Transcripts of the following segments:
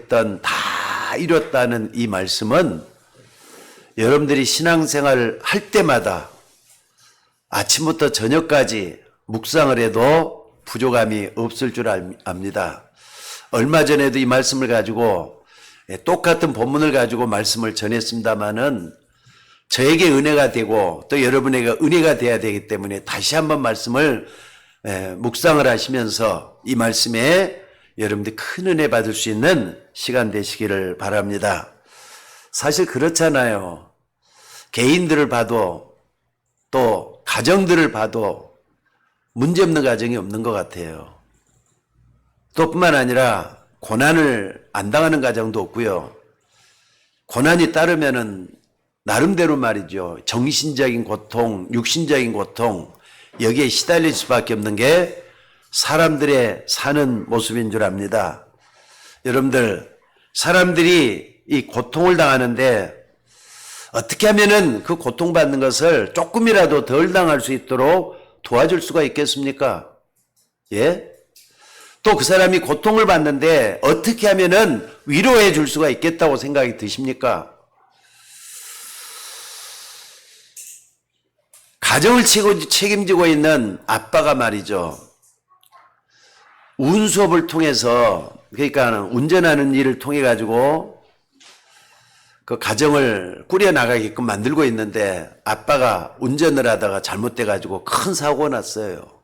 있던 다 이뤘다는 이 말씀은 여러분들이 신앙생활을 할 때마다 아침부터 저녁까지 묵상을 해도 부족함이 없을 줄 압니다. 얼마 전에도 이 말씀을 가지고 똑같은 본문을 가지고 말씀을 전했습니다마는 저에게 은혜가 되고 또 여러분에게 은혜가 돼야 되기 때문에 다시 한번 말씀을 묵상을 하시면서 이 말씀에 여러분들이 큰 은혜 받을 수 있는 시간 되시기를 바랍니다. 사실 그렇잖아요. 개인들을 봐도 또 가정들을 봐도 문제없는 가정이 없는 것 같아요. 또 뿐만 아니라 고난을 안 당하는 가정도 없고요. 고난이 따르면은 나름대로 말이죠. 정신적인 고통, 육신적인 고통, 여기에 시달릴 수밖에 없는 게 사람들의 사는 모습인 줄 압니다. 여러분들, 사람들이 이 고통을 당하는데 어떻게 하면은 그 고통받는 것을 조금이라도 덜 당할 수 있도록 도와줄 수가 있겠습니까? 예? 또 그 사람이 고통을 받는데 어떻게 하면은 위로해 줄 수가 있겠다고 생각이 드십니까? 가정을 책임지고 있는 아빠가 말이죠. 운수업을 통해서, 그러니까 운전하는 일을 통해 가지고 그 가정을 꾸려나가게끔 만들고 있는데 아빠가 운전을 하다가 잘못돼 가지고 큰 사고가 났어요.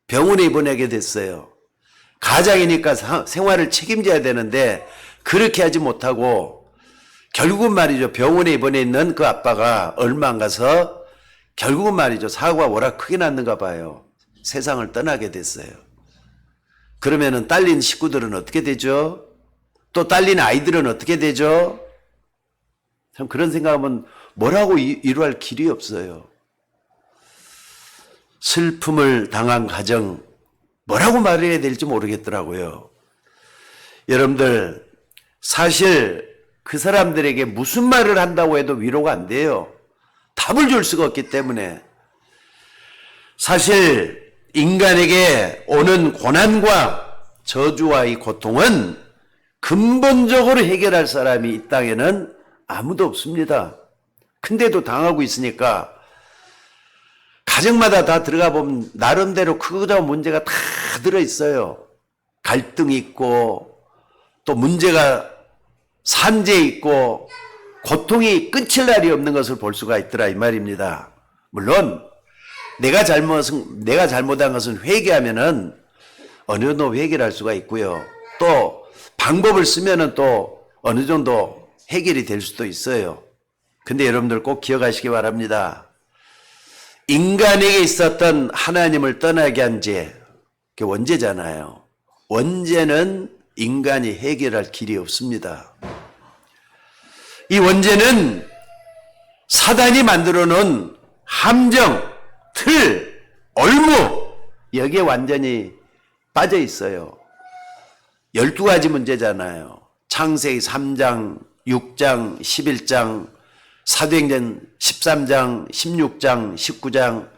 병원에 입원하게 됐어요. 가장이니까 생활을 책임져야 되는데 그렇게 하지 못하고 결국은 말이죠. 병원에 입원해 있는 그 아빠가 얼마 안 가서 결국은 말이죠. 사고가 워낙 크게 났는가 봐요. 세상을 떠나게 됐어요. 그러면은 딸린 식구들은 어떻게 되죠? 또 딸린 아이들은 어떻게 되죠? 참 그런 생각하면 뭐라고 이루할 길이 없어요. 슬픔을 당한 가정, 뭐라고 말해야 될지 모르겠더라고요. 여러분들, 사실 그 사람들에게 무슨 말을 한다고 해도 위로가 안 돼요. 답을 줄 수가 없기 때문에. 사실 인간에게 오는 고난과 저주와 이 고통은 근본적으로 해결할 사람이 이 땅에는 아무도 없습니다. 근데도 당하고 있으니까 가정마다 다 들어가 보면 나름대로 크고 작은 문제가 다 들어있어요. 갈등이 있고 또 문제가 산재 있고 고통이 끊칠 날이 없는 것을 볼 수가 있더라 이 말입니다. 물론 내가 잘못한 것은 회개하면은 어느 정도 해결할 수가 있고요. 또 방법을 쓰면은 또 어느 정도 해결이 될 수도 있어요. 근데 여러분들 꼭 기억하시기 바랍니다. 인간에게 있었던 하나님을 떠나게 한 죄, 그게 원죄잖아요. 원죄는 인간이 해결할 길이 없습니다. 이 원죄는 사단이 만들어 놓은 함정, 틀, 올무, 여기에 완전히 빠져 있어요. 12가지 문제잖아요. 창세기 3장, 6장, 11장, 사도행전 13장, 16장, 19장,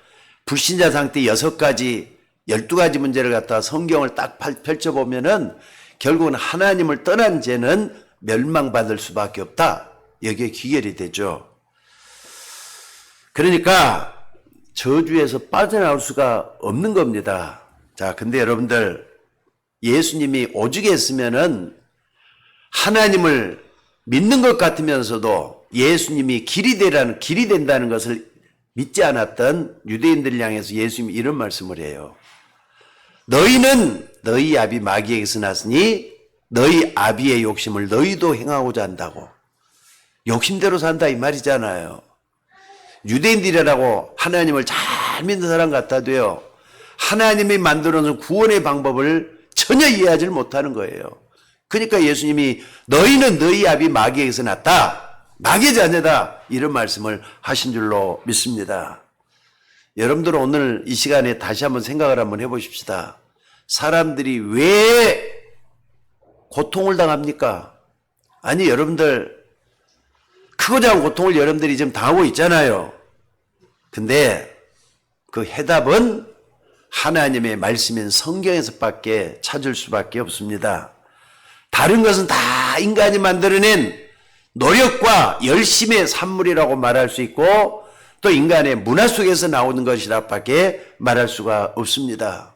불신자 상태 6가지, 12가지 문제를 갖다가 성경을 딱 펼쳐보면은 결국은 하나님을 떠난 죄는 멸망받을 수밖에 없다. 여기에 귀결이 되죠. 그러니까 저주에서 빠져나올 수가 없는 겁니다. 자, 근데 여러분들, 예수님이 오죽 했으면은 하나님을 믿는 것 같으면서도 예수님이 길이 된다는 것을 믿지 않았던 유대인들을 향해서 예수님이 이런 말씀을 해요. 너희는 너희 아비 마귀에게서 났으니 너희 아비의 욕심을 너희도 행하고자 한다고. 욕심대로 산다 이 말이잖아요. 유대인들이라고 하나님을 잘 믿는 사람 같아도요, 하나님이 만들어놓은 구원의 방법을 전혀 이해하지 못하는 거예요. 그러니까 예수님이 너희는 너희 아비 마귀에게서 났다. 마귀의 자녀다. 이런 말씀을 하신 줄로 믿습니다. 여러분들은 오늘 이 시간에 다시 한번 생각을 한번 해보십시다. 사람들이 왜 고통을 당합니까? 아니, 여러분들 크고 작은 고통을 여러분들이 지금 당하고 있잖아요. 근데 그 해답은 하나님의 말씀인 성경에서밖에 찾을 수밖에 없습니다. 다른 것은 다 인간이 만들어낸 노력과 열심의 산물이라고 말할 수 있고 또 인간의 문화 속에서 나오는 것이라밖에 말할 수가 없습니다.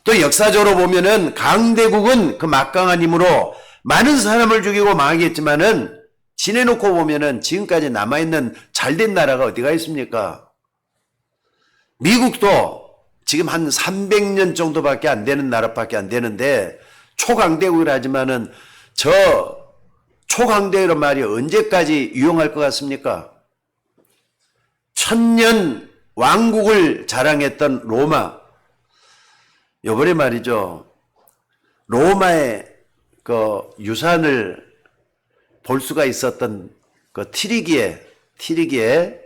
또 역사적으로 보면은 강대국은 그 막강한 힘으로 많은 사람을 죽이고 망하겠지만은 지내놓고 보면은 지금까지 남아있는 잘된 나라가 어디가 있습니까? 미국도 지금 한 300년 정도밖에 안 되는 나라밖에 안 되는데 초강대국이라 하지만은 저 초강대국이란 말이 언제까지 유용할 것 같습니까? 천년 왕국을 자랑했던 로마, 요번에 말이죠. 로마의 그 유산을 볼 수가 있었던 그 티리기에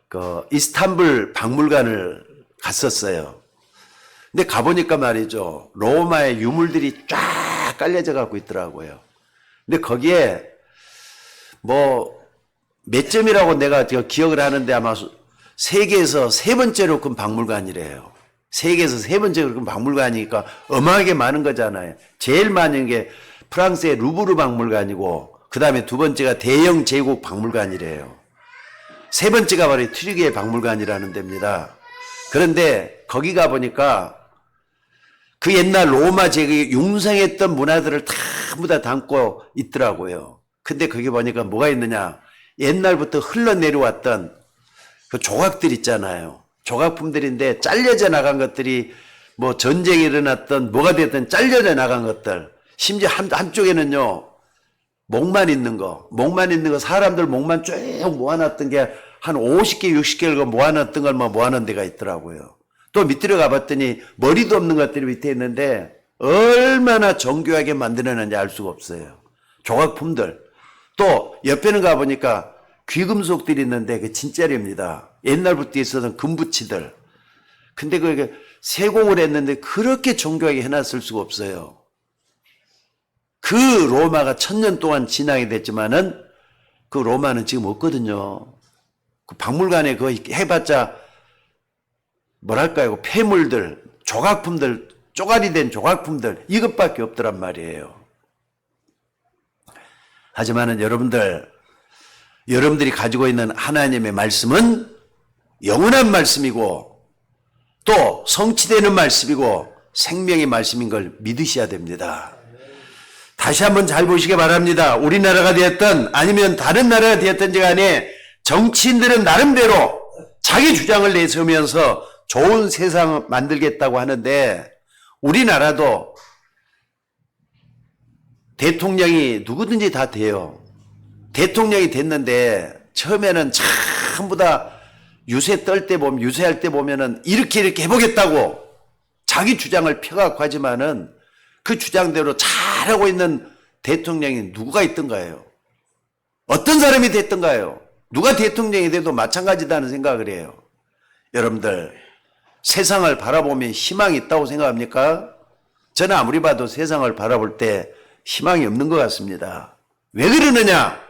그 이스탄불 박물관을 갔었어요. 근데 가보니까 말이죠. 로마의 유물들이 쫙 깔려져 갖고 있더라고요. 근데 거기에 뭐 몇 점이라고 내가 기억을 하는데 아마 세계에서 세 번째로 큰 박물관이래요. 세계에서 세 번째로 큰 박물관이니까 어마하게 많은 거잖아요. 제일 많은 게 프랑스의 루브르 박물관이고 그 다음에 두 번째가 대영 제국 박물관이래요. 세 번째가 바로 튀르기예 박물관이라는 데입니다. 그런데 거기 가보니까 그 옛날 로마 제국이 융성했던 문화들을 전부 다 담고 있더라고요. 근데 거기 보니까 뭐가 있느냐. 옛날부터 흘러내려왔던 그 조각들 있잖아요. 조각품들인데 잘려져 나간 것들이 뭐 전쟁이 일어났던 뭐가 됐든 잘려져 나간 것들. 심지어 한쪽에는요. 목만 있는 거 사람들 목만 쭉 모아놨던 게 한 50개 60개를 모아놨던 걸 모아놓은 데가 있더라고요. 또 밑으로 가봤더니 머리도 없는 것들이 밑에 있는데 얼마나 정교하게 만들어놨는지 알 수가 없어요. 조각품들. 또 옆에는 가보니까 귀금속들이 있는데 그 진짜입니다. 옛날부터 있었던 금붙이들. 근데 그게 세공을 했는데 그렇게 정교하게 해놨을 수가 없어요. 그 로마가 1000년 동안 진앙이 됐지만은 그 로마는 지금 없거든요. 그 박물관에 그거 해봤자 뭐랄까요, 폐물들, 조각품들, 쪼가리 된 조각품들 이것밖에 없더란 말이에요. 하지만은 여러분들이 가지고 있는 하나님의 말씀은 영원한 말씀이고 또 성취되는 말씀이고 생명의 말씀인 걸 믿으셔야 됩니다. 다시 한번 잘 보시기 바랍니다. 우리나라가 되었든 아니면 다른 나라가 되었든지 간에 정치인들은 나름대로 자기 주장을 내세우면서 좋은 세상을 만들겠다고 하는데 우리나라도 대통령이 누구든지 다 돼요. 대통령이 됐는데 처음에는 전부 다 유세할 때 보면은 이렇게 해보겠다고 자기 주장을 펴갖고 하지만은 그 주장대로 잘하고 있는 대통령이 누구가 있던가요? 어떤 사람이 됐던가요? 누가 대통령이 돼도 마찬가지다는 생각을 해요. 여러분들 세상을 바라보면 희망이 있다고 생각합니까? 저는 아무리 봐도 세상을 바라볼 때 희망이 없는 것 같습니다. 왜 그러느냐?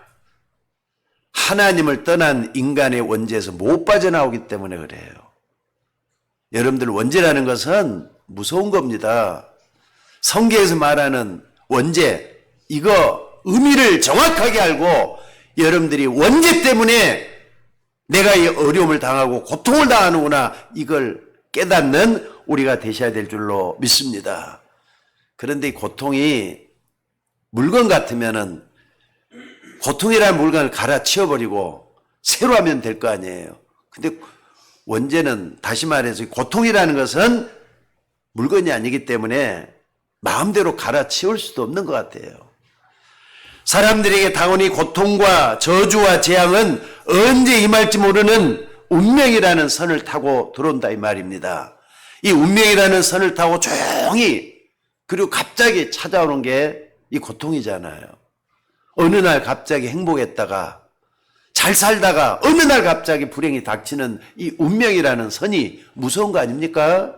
하나님을 떠난 인간의 원죄에서 못 빠져나오기 때문에 그래요. 여러분들 원죄라는 것은 무서운 겁니다. 성경에서 말하는 원죄, 이거 의미를 정확하게 알고 여러분들이 원죄 때문에 내가 이 어려움을 당하고 고통을 당하는구나 이걸 깨닫는 우리가 되셔야 될 줄로 믿습니다. 그런데 이 고통이 물건 같으면은 고통이라는 물건을 갈아치워버리고 새로 하면 될 거 아니에요. 근데 원죄는 다시 말해서 고통이라는 것은 물건이 아니기 때문에 마음대로 갈아치울 수도 없는 것 같아요. 사람들에게 다가오니 고통과 저주와 재앙은 언제 임할지 모르는 운명이라는 선을 타고 들어온다 이 말입니다. 이 운명이라는 선을 타고 조용히 그리고 갑자기 찾아오는 게 이 고통이잖아요. 어느 날 갑자기 행복했다가 잘 살다가 어느 날 갑자기 불행이 닥치는 이 운명이라는 선이 무서운 거 아닙니까?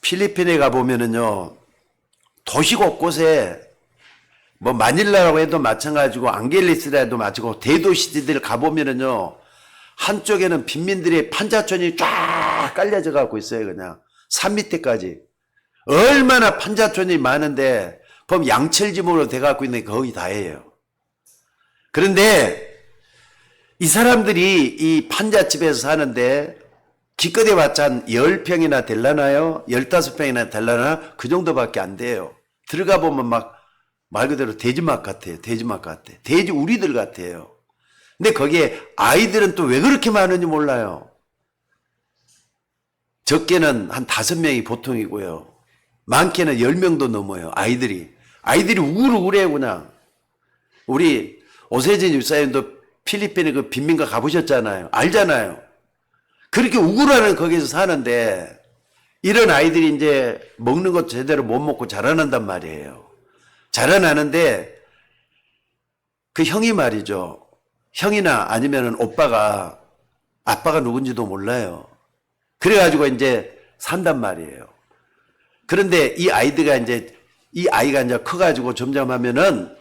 필리핀에 가보면은요, 도시 곳곳에 뭐 마닐라라고 해도 마찬가지고 앙겔리스라 해도 마찬가지고 대도시들 가보면은요, 한쪽에는 빈민들의 판자촌이 쫙 깔려져 갖고 있어요. 그냥 산 밑에까지. 얼마나 판자촌이 많은데 그럼 양철지문으로 돼갖고 있는 게 거의 다예요. 그런데 이 사람들이 이 판잣집에서 사는데 기껏 해봤자 한 10평이나 될라나요? 15평이나 될라나? 그 정도밖에 안 돼요. 들어가 보면 막 말 그대로 돼지막 같아요. 돼지막 같아. 돼지 우리들 같아요. 근데 거기에 아이들은 또 왜 그렇게 많은지 몰라요. 적게는 한 5명이 보통이고요. 많게는 10명도 넘어요. 아이들이 우글우글해요 그냥. 우리 오세진 집사님도 필리핀에 그 빈민가 가보셨잖아요. 알잖아요. 그렇게 우글하는 거기서 사는데 이런 아이들이 이제 먹는 것 제대로 못 먹고 자라난단 말이에요. 자라나는데 그 형이 말이죠. 형이나 아니면은 오빠가 아빠가 누군지도 몰라요. 그래가지고 이제 산단 말이에요. 그런데 이 아이가 이제 커가지고 점점 하면은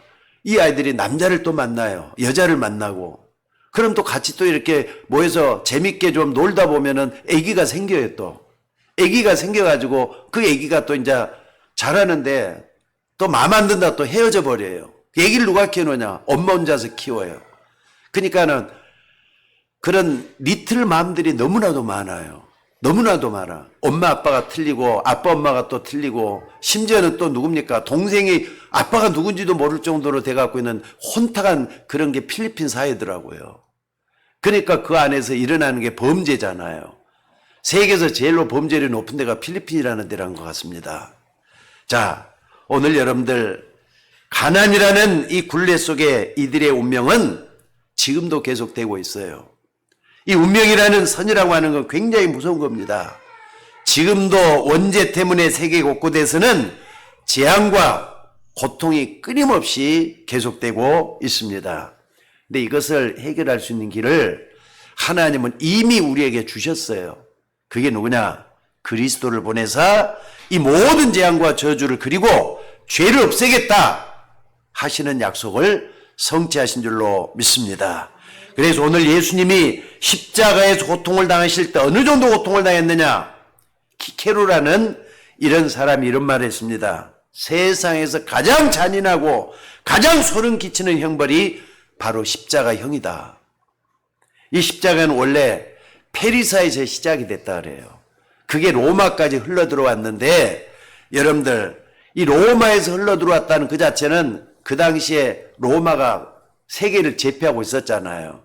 이 아이들이 남자를 또 만나요. 여자를 만나고. 그럼 또 같이 또 이렇게 모여서 재밌게 좀 놀다 보면은 아기가 생겨요 또. 아기가 생겨가지고 그 아기가 또 이제 자라는데 또 마음 안 든다 또 헤어져 버려요. 아기를 누가 키우느냐? 엄마 혼자서 키워요. 그러니까는 그런 리틀 맘들이 너무나도 많아요. 너무나도 많아. 엄마 아빠가 틀리고 아빠 엄마가 또 틀리고 심지어는 또 누굽니까? 동생이 아빠가 누군지도 모를 정도로 돼갖고 있는 혼탁한 그런 게 필리핀 사회더라고요. 그러니까 그 안에서 일어나는 게 범죄잖아요. 세계에서 제일로 범죄율이 높은 데가 필리핀이라는 데란 것 같습니다. 자, 오늘 여러분들 가난이라는 이 굴레 속에 이들의 운명은 지금도 계속되고 있어요. 이 운명이라는 선이라고 하는 건 굉장히 무서운 겁니다. 지금도 원죄 때문에 세계 곳곳에서는 재앙과 고통이 끊임없이 계속되고 있습니다. 근데 이것을 해결할 수 있는 길을 하나님은 이미 우리에게 주셨어요. 그게 누구냐? 그리스도를 보내사 이 모든 재앙과 저주를 그리고 죄를 없애겠다 하시는 약속을 성취하신 줄로 믿습니다. 그래서 오늘 예수님이 십자가에서 고통을 당하실 때 어느 정도 고통을 당했느냐? 키케루라는 이런 사람이 이런 말을 했습니다. 세상에서 가장 잔인하고 가장 소름 끼치는 형벌이 바로 십자가형이다. 이 십자가는 원래 페리사에서 시작이 됐다 그래요. 그게 로마까지 흘러 들어왔는데 여러분들 이 로마에서 흘러 들어왔다는 그 자체는 그 당시에 로마가 세계를 제패하고 있었잖아요.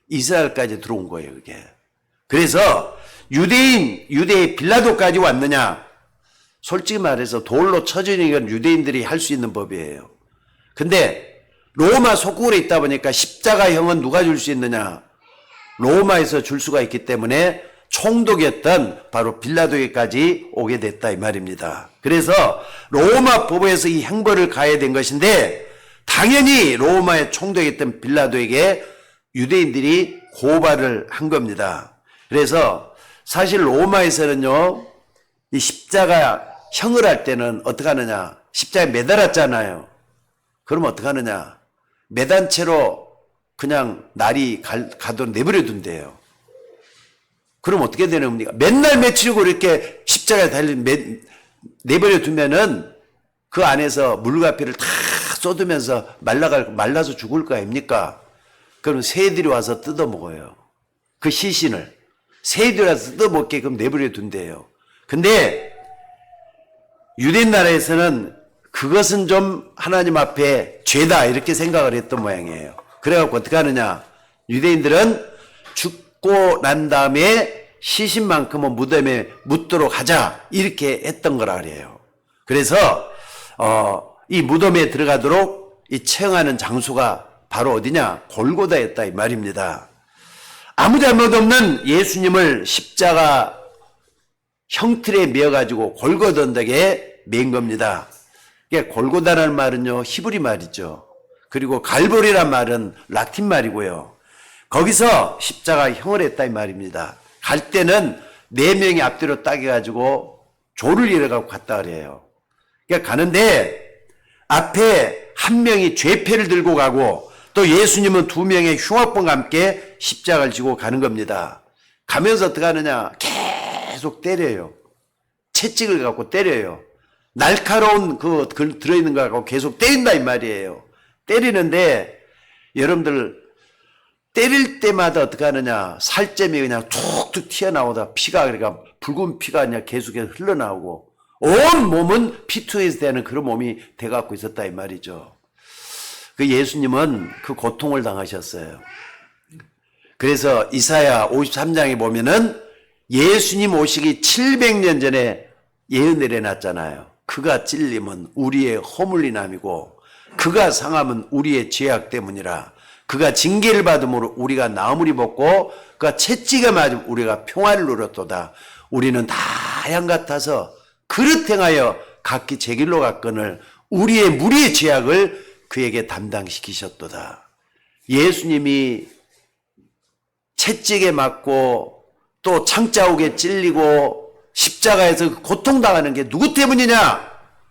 이스라엘까지 들어온 거예요, 그게. 그래서 유대의 빌라도까지 왔느냐? 솔직히 말해서 돌로 쳐주는 건 유대인들이 할 수 있는 법이에요. 근데 로마 속국에 있다 보니까 십자가형은 누가 줄 수 있느냐? 로마에서 줄 수가 있기 때문에 총독이었던 바로 빌라도에까지 오게 됐다 이 말입니다. 그래서 로마 법에서 이 형벌을 가해야 된 것인데 당연히 로마의 총독이었던 빌라도에게 유대인들이 고발을 한 겁니다. 그래서 사실 로마에서는요, 이 십자가 형을 할 때는 어떻게 하느냐? 십자가에 매달았잖아요. 그럼 어떻게 하느냐? 매단 채로 그냥 날이 가도록 내버려 둔대요. 그럼 어떻게 되는 겁니까? 맨날 며칠이고 이렇게 십자가에 내버려 두면은 그 안에서 물과 피를 다 쏟으면서 말라서 죽을 거 아닙니까? 그럼 새들이 와서 뜯어먹어요. 그 시신을. 새들이 와서 뜯어먹게끔 내버려 둔대요. 근데 유대인 나라에서는 그것은 좀 하나님 앞에 죄다 이렇게 생각을 했던 모양이에요. 그래갖고 어떻게 하느냐? 유대인들은 죽고 난 다음에 시신만큼은 무덤에 묻도록 하자 이렇게 했던 거라 그래요. 그래서 이 무덤에 들어가도록 이 처형하는 장소가 바로 어디냐? 골고다였다 이 말입니다. 아무 잘못 없는 예수님을 십자가 형틀에 메어가지고 골고다 언덕에 맨 겁니다. 이게 골고다라는 말은요 히브리 말이죠. 그리고 갈보리란 말은 라틴 말이고요. 거기서 십자가 형을 했다 이 말입니다. 갈 때는 4명이 앞뒤로 따개가지고 조를 이뤄가고 갔다 그래요. 그러니까 가는데 앞에 한 명이 죄패를 들고 가고 또 예수님은 2명의 흉악범과 함께 십자가를 지고 가는 겁니다. 가면서 어떻게 하느냐? 계속 때려요. 채찍을 갖고 때려요. 날카로운 그 들어있는 거 갖고 계속 때린다 이 말이에요. 때리는데 여러분들 때릴 때마다 어떻게 하느냐, 살점이 그냥 툭툭 튀어나오다 피가, 그러니까 붉은 피가 그냥 계속해서 흘러나오고 온 몸은 피투에서 되는 그런 몸이 돼갖고 있었다 이 말이죠. 그 예수님은 그 고통을 당하셨어요. 그래서 이사야 53장에 보면은 예수님 오시기 700년 전에 예언을 해놨잖아요. 그가 찔림은 우리의 허물리남이고 그가 상함은 우리의 죄악 때문이라. 그가 징계를 받음으로 우리가 나음을 입었고 그가 채찍에 맞음 우리가 평화를 누렸도다. 우리는 다 양 같아서 그릇 행하여 각기 제 길로 갔거늘 우리의 무리의 죄악을 그에게 담당시키셨도다. 예수님이 채찍에 맞고 또 창자옥에 찔리고 십자가에서 고통당하는 게 누구 때문이냐?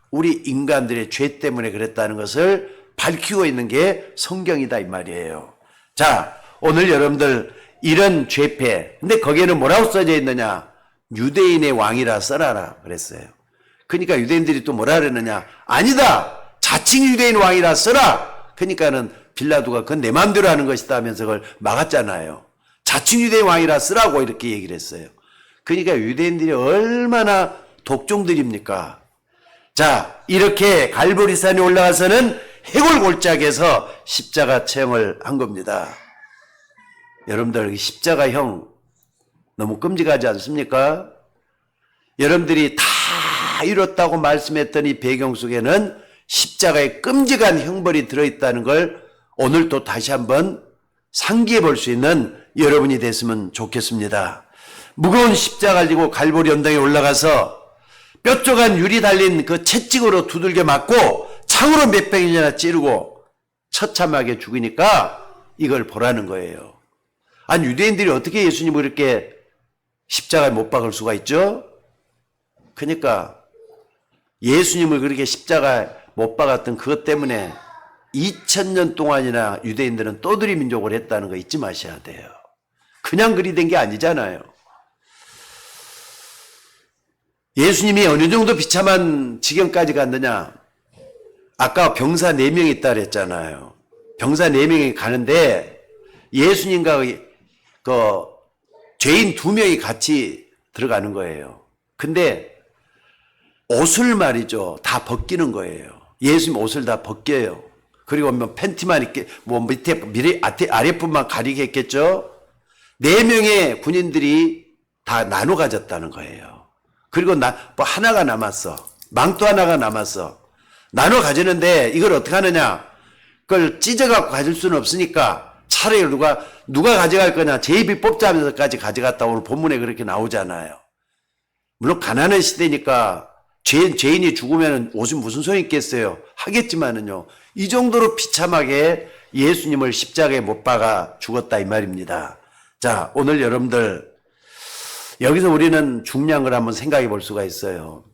우리 인간들의 죄 때문에 그랬다는 것을 밝히고 있는 게 성경이다 이 말이에요. 자, 오늘 여러분들 이런 죄패, 근데 거기에는 뭐라고 써져 있느냐? 유대인의 왕이라 써라라 그랬어요. 그러니까 유대인들이 또 뭐라 그랬느냐? 아니다, 자칭 유대인 왕이라 써라. 그러니까는 빌라도가 그건 내 마음대로 하는 것이다 하면서 그걸 막았잖아요. 자칭 유대인 왕이라 쓰라고 이렇게 얘기를 했어요. 그러니까 유대인들이 얼마나 독종들입니까? 자, 이렇게 갈보리산에 올라가서는 해골골짜기에서 십자가 체험을 한 겁니다. 여러분들 십자가형 너무 끔찍하지 않습니까? 여러분들이 다 이뤘다고 말씀했던 이 배경 속에는 십자가의 끔찍한 형벌이 들어있다는 걸 오늘 또 다시 한번 상기해 볼 수 있는 여러분이 됐으면 좋겠습니다. 무거운 십자가를 지고 갈보리 언덕에 올라가서 뾰족한 유리 달린 그 채찍으로 두들겨 맞고 창으로 몇 백이나 찌르고 처참하게 죽으니까 이걸 보라는 거예요. 아니 유대인들이 어떻게 예수님을 이렇게 십자가에 못 박을 수가 있죠? 그러니까 예수님을 그렇게 십자가에 못 박았던 그것 때문에 2000년 동안이나 유대인들은 떠들이 민족을 했다는 거 잊지 마셔야 돼요. 그냥 그리 된 게 아니잖아요. 예수님이 어느 정도 비참한 지경까지 갔느냐? 아까 병사 4명이 있다 그랬잖아요. 병사 4명이 가는데 예수님과 그 죄인 2명이 같이 들어가는 거예요. 근데 옷을 말이죠. 다 벗기는 거예요. 예수님 옷을 다 벗겨요. 그리고 뭐 팬티만 이렇게 뭐 밑에 아랫부분만 가리게 했겠죠. 4명의 군인들이 다 나눠 가졌다는 거예요. 그리고 뭐 하나가 남았어. 망토 하나가 남았어. 나눠 가지는데 이걸 어떻게 하느냐? 그걸 찢어갖고 가질 수는 없으니까 차라리 누가 가져갈 거냐? 제비 뽑자면서까지 가져갔다 오늘 본문에 그렇게 나오잖아요. 물론 가난한 시대니까 죄인이 죽으면 옷이 무슨 소용이 있겠어요? 하겠지만은요. 이 정도로 비참하게 예수님을 십자가에 못 박아 죽었다 이 말입니다. 자, 오늘 여러분들 여기서 우리는 중요한 걸 한번 생각해 볼 수가 있어요.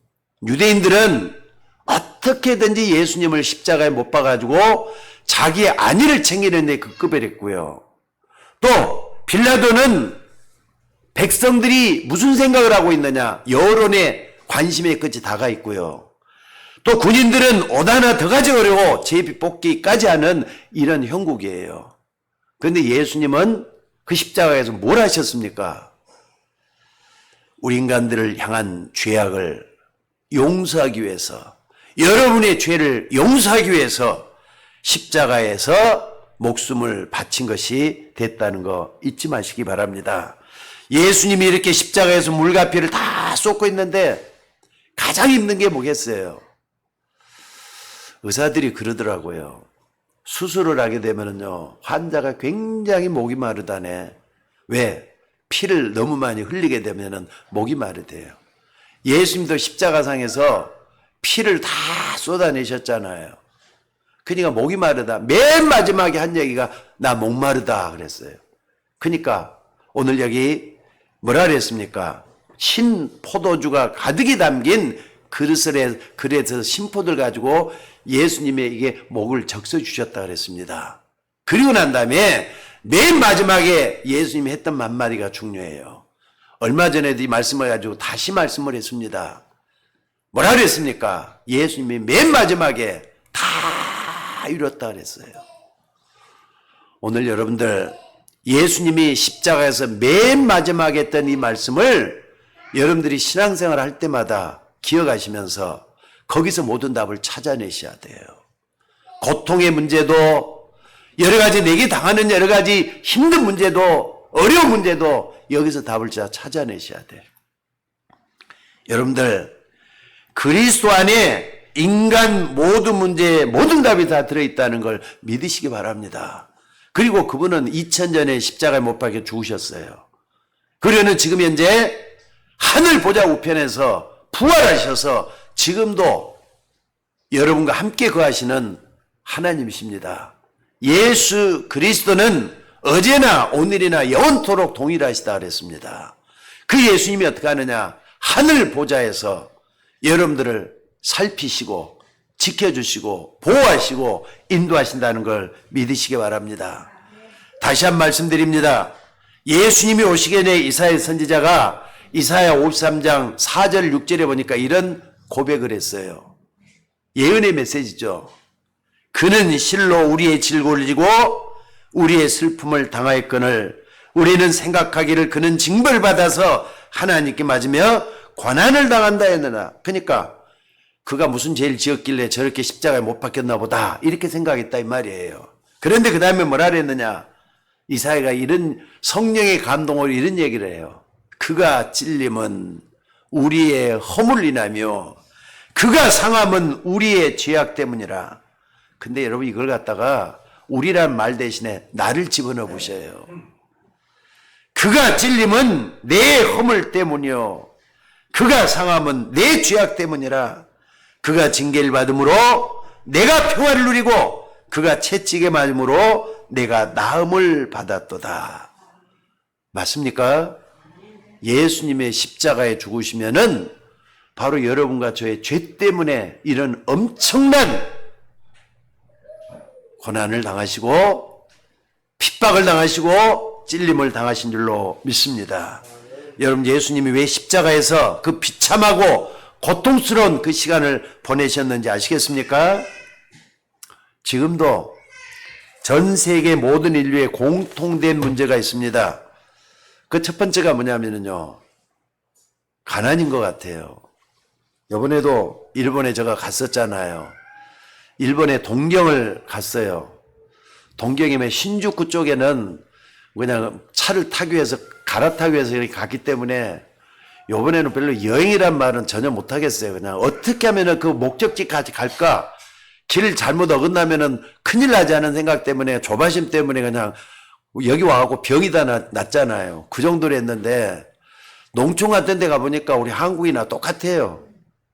유대인들은 어떻게든지 예수님을 십자가에 못 박아가지고 자기의 안위를 챙기는 데 급급을 했고요. 또 빌라도는 백성들이 무슨 생각을 하고 있느냐? 여론의 관심의 끝이 다가 있고요. 또 군인들은 옷 하나 더 가져오려고 제비 뽑기까지 하는 이런 형국이에요. 그런데 예수님은 그 십자가에서 뭘 하셨습니까? 우리 인간들을 향한 죄악을 용서하기 위해서, 여러분의 죄를 용서하기 위해서 십자가에서 목숨을 바친 것이 됐다는 거 잊지 마시기 바랍니다. 예수님이 이렇게 십자가에서 물과 피를 다 쏟고 있는데 가장 힘든 게 뭐겠어요? 의사들이 그러더라고요. 수술을 하게 되면요, 환자가 굉장히 목이 마르다네. 왜? 피를 너무 많이 흘리게 되면은 목이 마르대요. 예수님도 십자가상에서 피를 다 쏟아내셨잖아요. 그러니까 목이 마르다. 맨 마지막에 한 얘기가 나 목마르다 그랬어요. 그러니까 오늘 여기 뭐라 그랬습니까? 신 포도주가 가득히 담긴 그릇에서 신포도를 가지고 예수님에게 목을 적셔 주셨다 그랬습니다. 그리고 난 다음에 맨 마지막에 예수님이 했던 한마디가 중요해요. 얼마 전에도 이 말씀을 가지고 다시 말씀을 했습니다. 뭐라 그랬습니까? 예수님이 맨 마지막에 다 이뤘다 그랬어요. 오늘 여러분들 예수님이 십자가에서 맨 마지막에 했던 이 말씀을 여러분들이 신앙생활 할 때마다 기억하시면서 거기서 모든 답을 찾아내셔야 돼요. 고통의 문제도, 여러 가지 내게 당하는 여러 가지 힘든 문제도, 어려운 문제도 여기서 답을 찾아내셔야 돼요. 여러분들 그리스도 안에 인간 모든 문제에 모든 답이 다 들어있다는 걸 믿으시기 바랍니다. 그리고 그분은 2000전에 십자가에 못 박혀 죽으셨어요. 그러는 지금 현재 하늘 보좌 우편에서 부활하셔서 지금도 여러분과 함께 거하시는 하나님이십니다. 예수 그리스도는 어제나 오늘이나 영원토록 동일하시다 그랬습니다. 그 예수님이 어떻게 하느냐? 하늘 보좌에서 여러분들을 살피시고 지켜주시고 보호하시고 인도하신다는 걸 믿으시기 바랍니다. 다시 한 말씀드립니다. 예수님이 오시기 전에 이사야 선지자가 이사야 53장 4절 6절에 보니까 이런 고백을 했어요. 예언의 메시지죠. 그는 실로 우리의 질고를 지고 우리의 슬픔을 당하였거늘 우리는 생각하기를 그는 징벌을 받아서 하나님께 맞으며 고난을 당한다 했느나. 그러니까 그가 무슨 죄를 지었길래 저렇게 십자가에 못 박혔나 보다 이렇게 생각했다 이 말이에요. 그런데 그 다음에 뭐라 그랬느냐? 이사야가 이런 성령의 감동으로 이런 얘기를 해요. 그가 찔림은 우리의 허물 인하며 그가 상함은 우리의 죄악 때문이라. 근데 여러분 이걸 갖다가 우리란 말 대신에 나를 집어넣어 보셔요. 그가 찔림은 내 허물 때문이요 그가 상함은 내 죄악 때문이라. 그가 징계를 받음으로 내가 평화를 누리고 그가 채찍에 맞음으로 내가 나음을 받았도다. 맞습니까? 예수님의 십자가에 죽으시면은 바로 여러분과 저의 죄 때문에 이런 엄청난 고난을 당하시고 핍박을 당하시고 찔림을 당하신 줄로 믿습니다. 여러분 예수님이 왜 십자가에서 그 비참하고 고통스러운 그 시간을 보내셨는지 아시겠습니까? 지금도 전 세계 모든 인류에 공통된 문제가 있습니다. 그 첫 번째가 뭐냐면요, 가난인 것 같아요. 이번에도 일본에 제가 갔었잖아요. 일본에 동경을 갔어요. 동경이면 신주쿠 쪽에는 그냥 차를 타기 위해서 갈아타기 위해서 이렇게 갔기 때문에 이번에는 별로 여행이란 말은 전혀 못하겠어요. 그냥 어떻게 하면 그 목적지까지 갈까? 길을 잘못 어긋나면은 큰일 나지 않은 생각 때문에, 조바심 때문에 그냥 여기 와갖고 병이 다 났잖아요. 그 정도로 했는데, 농촌 같은 데 가보니까 우리 한국이나 똑같아요.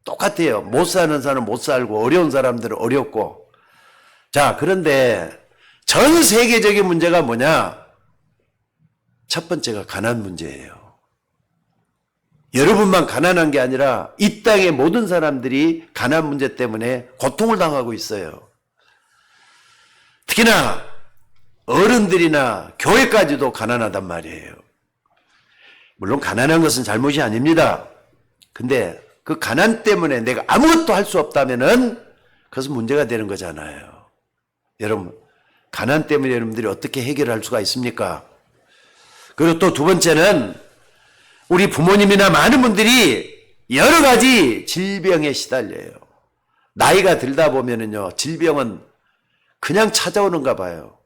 똑같아요. 못 사는 사람은 못 살고, 어려운 사람들은 어렵고. 자, 그런데 전 세계적인 문제가 뭐냐? 첫 번째가 가난 문제예요. 여러분만 가난한 게 아니라 이 땅의 모든 사람들이 가난 문제 때문에 고통을 당하고 있어요. 특히나 어른들이나 교회까지도 가난하단 말이에요. 물론 가난한 것은 잘못이 아닙니다. 근데 그 가난 때문에 내가 아무것도 할 수 없다면은 그것은 문제가 되는 거잖아요. 여러분, 가난 때문에 여러분들이 어떻게 해결할 수가 있습니까? 그리고 또 두 번째는 우리 부모님이나 많은 분들이 여러 가지 질병에 시달려요. 나이가 들다 보면은요, 질병은 그냥 찾아오는가 봐요.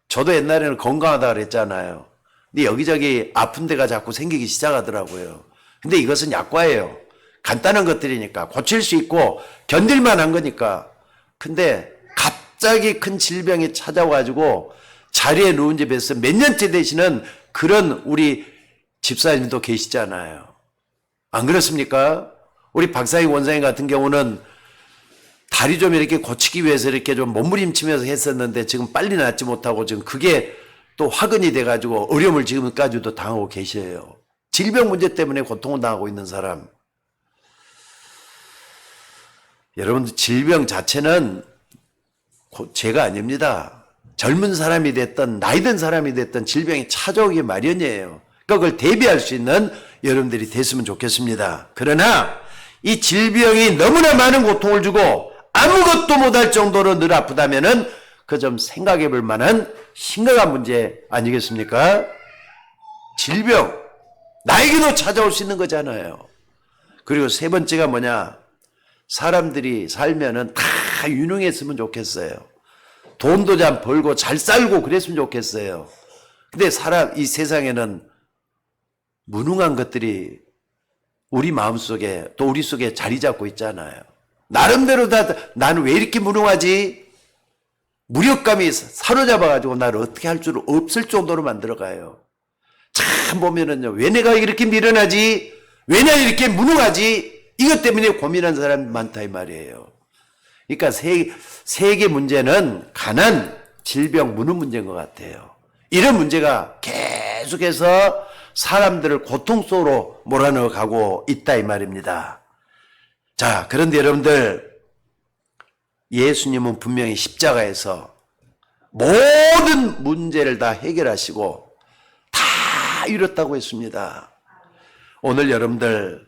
저도 옛날에는 건강하다 그랬잖아요. 근데 여기저기 아픈 데가 자꾸 생기기 시작하더라고요. 근데 이것은 약과예요. 간단한 것들이니까 고칠 수 있고 견딜만 한 거니까. 근데 갑자기 큰 질병이 찾아와가지고 자리에 누운 집에서 몇 년째 되시는 그런 우리 집사님도 계시잖아요. 안 그렇습니까? 우리 박사님 원장님 같은 경우는 다리 좀 이렇게 고치기 위해서 이렇게 좀 몸부림치면서 했었는데 지금 빨리 낫지 못하고 지금 그게 또 화근이 돼가지고 어려움을 지금까지도 당하고 계셔요. 질병 문제 때문에 고통을 당하고 있는 사람. 여러분들 질병 자체는 죄가 아닙니다. 젊은 사람이 됐든 나이 든 사람이 됐든 질병이 찾아오기 마련이에요. 그걸 대비할 수 있는 여러분들이 됐으면 좋겠습니다. 그러나 이 질병이 너무나 많은 고통을 주고 아무것도 못할 정도로 늘 아프다면은 그 좀 생각해 볼 만한 심각한 문제 아니겠습니까? 질병, 나에게도 찾아올 수 있는 거잖아요. 그리고 세 번째가 뭐냐? 사람들이 살면은 다 유능했으면 좋겠어요. 돈도 잘 벌고 잘 살고 그랬으면 좋겠어요. 근데 이 세상에는 무능한 것들이 우리 마음속에 또 우리 속에 자리 잡고 있잖아요. 나름대로 나는 왜 이렇게 무능하지? 무력감이 사로잡아가지고 나를 어떻게 할 줄 없을 정도로 만들어가요. 참 보면은요, 왜 내가 이렇게 미련하지? 왜 내가 이렇게 무능하지? 이것 때문에 고민하는 사람이 많다 이 말이에요. 그러니까 세계 문제는 가난, 질병, 무능 문제인 것 같아요. 이런 문제가 계속해서 사람들을 고통 속으로 몰아넣어 가고 있다 이 말입니다. 자, 그런데 여러분들, 예수님은 분명히 십자가에서 모든 문제를 다 해결하시고 다 이뤘다고 했습니다. 오늘 여러분들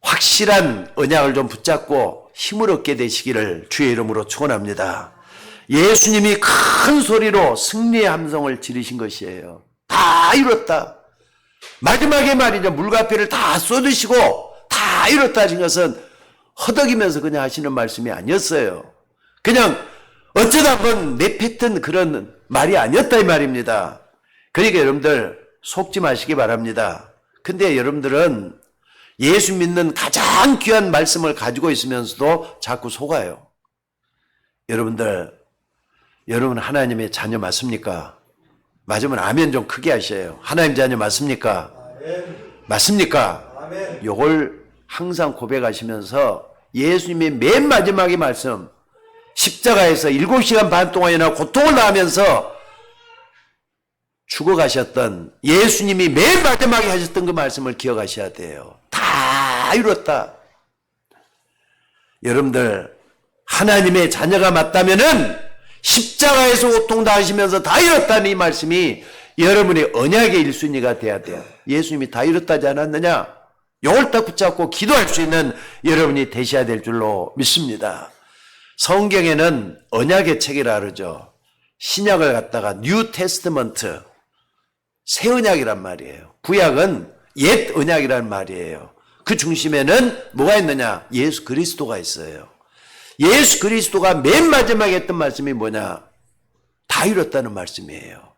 확실한 언약을 좀 붙잡고 힘을 얻게 되시기를 주의 이름으로 축원합니다. 예수님이 큰 소리로 승리의 함성을 지르신 것이에요. 다 이뤘다. 마지막에 말이죠. 물과배를 다 쏟으시고 다 이뤘다 하신 것은 허덕이면서 그냥 하시는 말씀이 아니었어요. 그냥 어쩌다 한번 내뱉은 그런 말이 아니었다 이 말입니다. 그러니까 여러분들 속지 마시기 바랍니다. 근데 여러분들은 예수 믿는 가장 귀한 말씀을 가지고 있으면서도 자꾸 속아요. 여러분 하나님의 자녀 맞습니까? 맞으면 아멘 좀 크게 하셔요. 하나님 자녀 맞습니까? 맞습니까? 요걸 항상 고백하시면서 예수님의 맨 마지막의 말씀, 십자가에서 7시간 반 동안이나 고통을 당하면서 죽어가셨던 예수님이 맨 마지막에 하셨던 그 말씀을 기억하셔야 돼요. 다 이뤘다. 여러분들 하나님의 자녀가 맞다면은 십자가에서 고통 당하시면서 다 이뤘다는 이 말씀이 여러분의 언약의 1순위가 돼야 돼요. 예수님이 다 이뤘다지 않았느냐? 이걸 딱 붙잡고 기도할 수 있는 여러분이 되셔야 될 줄로 믿습니다. 성경에는 언약의 책이라 그러죠. 신약을 갖다가 뉴 테스트먼트, 새 언약이란 말이에요. 구약은 옛 언약이란 말이에요. 그 중심에는 뭐가 있느냐? 예수 그리스도가 있어요. 예수 그리스도가 맨 마지막에 했던 말씀이 뭐냐? 다 이뤘다는 말씀이에요.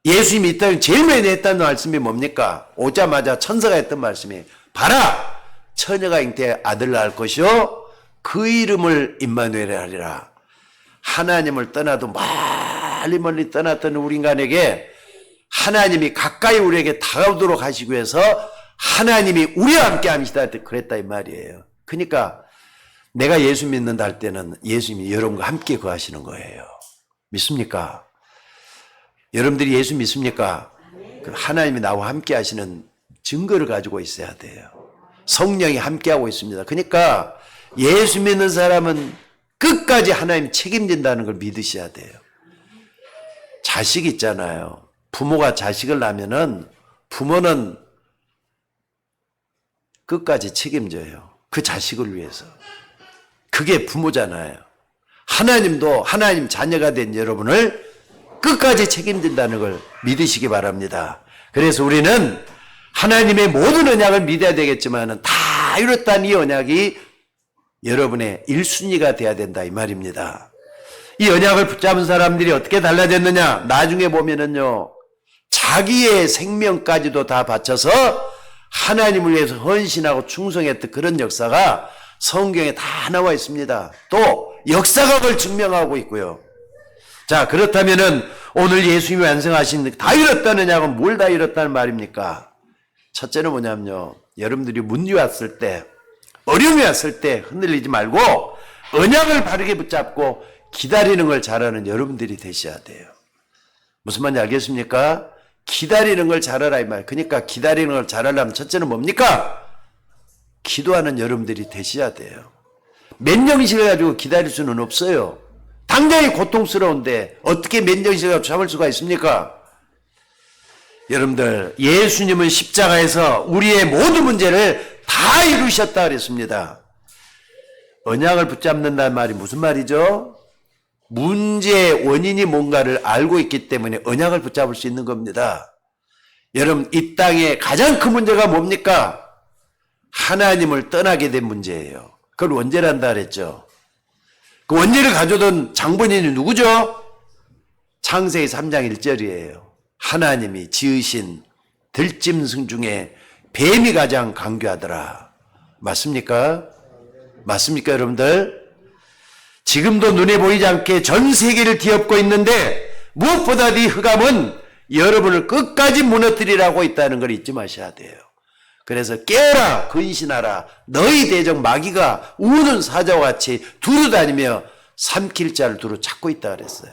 예수님이 이 땅에 제일 많이 했다는 말씀이 뭡니까? 오자마자 천사가 했던 말씀이 봐라! 처녀가 잉태에 아들 낳을 것이요 그 이름을 임마누엘이라 하리라. 하나님을 떠나도 멀리 떠났던 우리 인간에게 하나님이 가까이 우리에게 다가오도록 하시기 위해서 하나님이 우리와 함께 하시다 그랬다 이 말이에요. 그러니까 내가 예수 믿는다 할 때는 예수님이 여러분과 함께 거하시는 거예요. 믿습니까? 여러분들이 예수 믿습니까? 하나님이 나와 함께 하시는 증거를 가지고 있어야 돼요. 성령이 함께하고 있습니다. 그러니까 예수 믿는 사람은 끝까지 하나님 책임진다는 걸 믿으셔야 돼요. 자식 있잖아요. 부모가 자식을 낳으면은 부모는 끝까지 책임져요. 그 자식을 위해서. 그게 부모잖아요. 하나님도 하나님 자녀가 된 여러분을 끝까지 책임진다는 걸 믿으시기 바랍니다. 그래서 우리는 하나님의 모든 언약을 믿어야 되겠지만 다 이뤘다는 이 언약이 여러분의 1순위가 돼야 된다 이 말입니다. 이 언약을 붙잡은 사람들이 어떻게 달라졌느냐? 나중에 보면은요, 자기의 생명까지도 다 바쳐서 하나님을 위해서 헌신하고 충성했던 그런 역사가 성경에 다 나와 있습니다. 또 역사각을 증명하고 있고요. 자, 그렇다면은 오늘 예수님이 완성하신 다 이뤘다는 약은 뭘 다 이뤘다는 말입니까? 첫째는 뭐냐면요, 여러분들이 문제 왔을 때, 어려움이 왔을 때 흔들리지 말고 언약을 바르게 붙잡고 기다리는 걸 잘하는 여러분들이 되셔야 돼요. 무슨 말인지 알겠습니까? 기다리는 걸 잘하라 이 말. 그러니까 기다리는 걸 잘하려면 첫째는 뭡니까? 기도하는 여러분들이 되셔야 돼요. 몇 년씩을 가지고 기다릴 수는 없어요. 당장이 고통스러운데 어떻게 몇 년씩을 참을 수가 있습니까? 여러분들, 예수님은 십자가에서 우리의 모든 문제를 다 이루셨다 그랬습니다. 언약을 붙잡는다는 말이 무슨 말이죠? 문제의 원인이 뭔가를 알고 있기 때문에 언약을 붙잡을 수 있는 겁니다. 여러분, 이 땅의 가장 큰 문제가 뭡니까? 하나님을 떠나게 된 문제예요. 그걸 원죄란다 그랬죠. 그 원죄를 가져던 장본인이 누구죠? 창세기 3장 1절이에요. 하나님이 지으신 들짐승 중에 뱀이 가장 강교하더라. 맞습니까? 맞습니까, 여러분들? 지금도 눈에 보이지 않게 전 세계를 뒤엎고 있는데 무엇보다 이 흑암은 여러분을 끝까지 무너뜨리라고 있다는 걸 잊지 마셔야 돼요. 그래서 깨어라, 근신하라. 너희 대적 마귀가 우는 사자와 같이 두루다니며 삼킬 자를 두루 찾고 있다 그랬어요.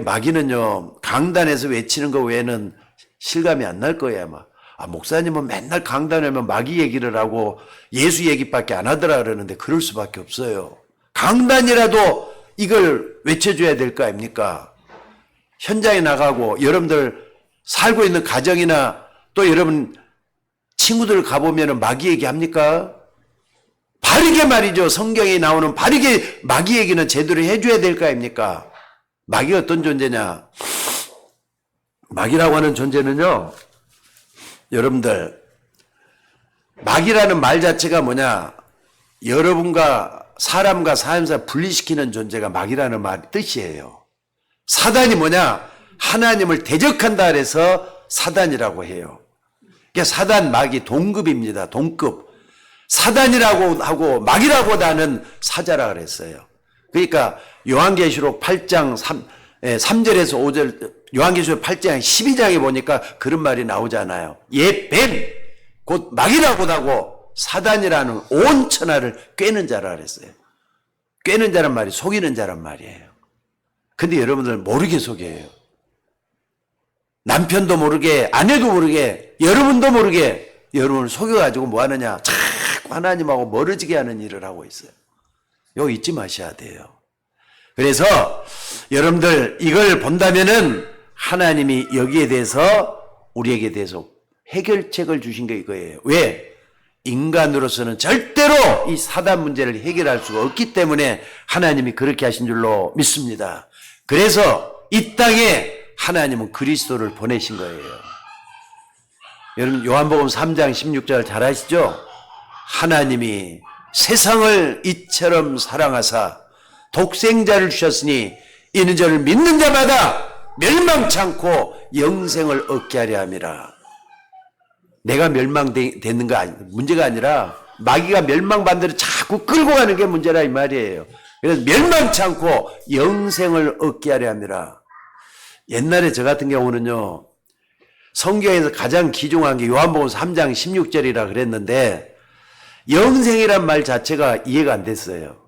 마귀는요, 강단에서 외치는 거 외에는 실감이 안 날 거예요, 아마. 목사님은 맨날 강단에면 마귀 얘기를 하고 예수 얘기밖에 안 하더라 그러는데 그럴 수밖에 없어요. 강단이라도 이걸 외쳐줘야 될 거 아닙니까? 현장에 나가고 여러분들 살고 있는 가정이나 또 여러분 친구들 가보면 마귀 얘기 합니까? 바르게 말이죠. 성경에 나오는 바르게 마귀 얘기는 제대로 해줘야 될 거 아닙니까? 마귀가 어떤 존재냐? 마귀라고 하는 존재는요, 여러분들, 마귀라는 말 자체가 뭐냐? 여러분과 사람과 사람사 분리시키는 존재가 마귀라는 말 뜻이에요. 사단이 뭐냐? 하나님을 대적한다 그래서 사단이라고 해요. 그러니까 사단, 마귀 동급입니다. 동급. 사단이라고 하고 마귀라고 하는 사자라 그랬어요. 그러니까 요한계시록 8장 3절에서 5절, 요한계시록 8장 12장에 보니까 그런 말이 나오잖아요. 옛 뱀, 곧 마귀라고 하고 사단이라는 온 천하를 꿰는 자라 그랬어요. 꿰는 자란 말이 속이는 자란 말이에요. 근데 여러분들 모르게 속여요. 남편도 모르게, 아내도 모르게, 여러분도 모르게 여러분을 속여가지고 뭐 하느냐? 자꾸 하나님하고 멀어지게 하는 일을 하고 있어요. 이거 잊지 마셔야 돼요. 그래서 여러분들 이걸 본다면은 하나님이 여기에 대해서 우리에게 대해서 해결책을 주신 게 이거예요. 왜? 인간으로서는 절대로 이 사단 문제를 해결할 수가 없기 때문에 하나님이 그렇게 하신 줄로 믿습니다. 그래서 이 땅에 하나님은 그리스도를 보내신 거예요. 여러분 요한복음 3장 16절 잘 아시죠? 하나님이 세상을 이처럼 사랑하사 독생자를 주셨으니 이는 저를 믿는 자마다 멸망치 않고 영생을 얻게 하려 함이라. 내가 멸망되는 거 문제가 아니라 마귀가 멸망받는 대로 자꾸 끌고 가는 게 문제라 이 말이에요. 그래서 멸망치 않고 영생을 얻게 하려 함이라. 옛날에 저 같은 경우는요, 성경에서 가장 귀중한 게 요한복음 3장 16절이라 그랬는데 영생이란 말 자체가 이해가 안 됐어요.